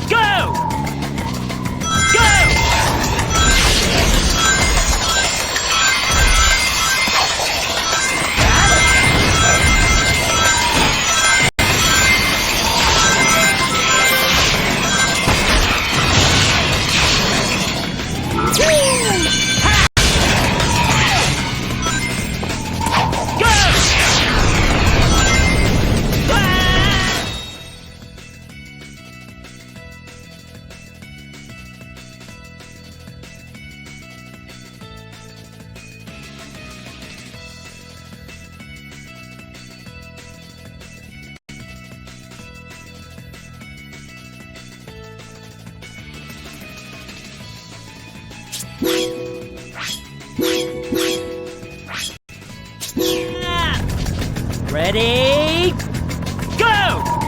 F: go!
M: Ready? Go!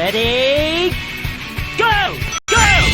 M: Ready? Go! Go!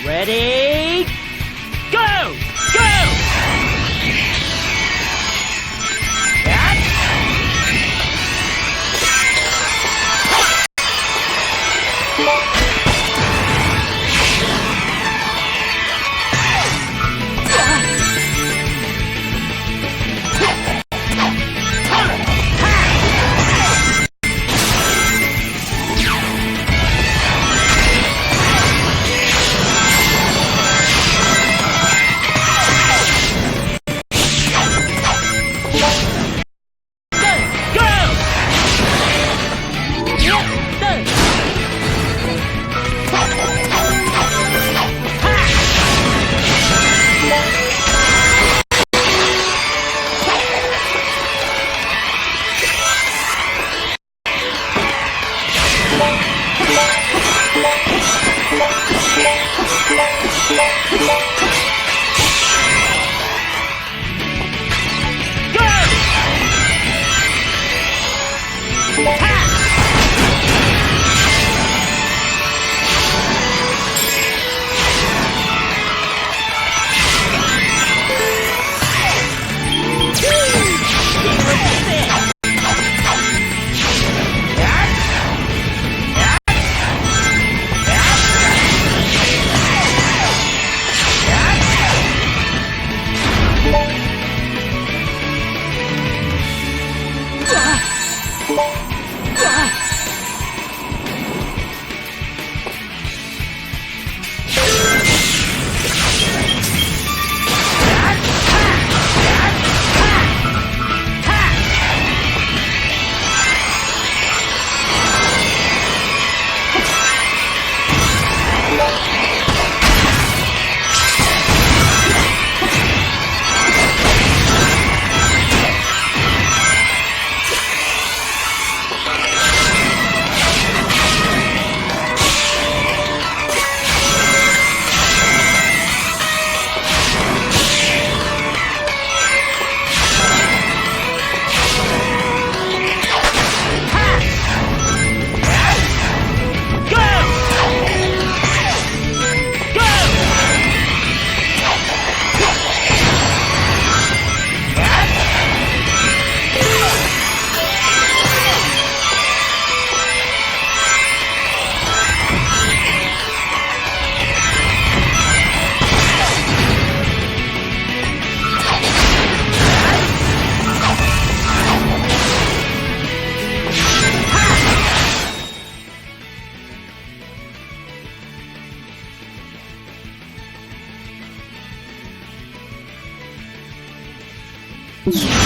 M: Ready? Go! Go!
N: You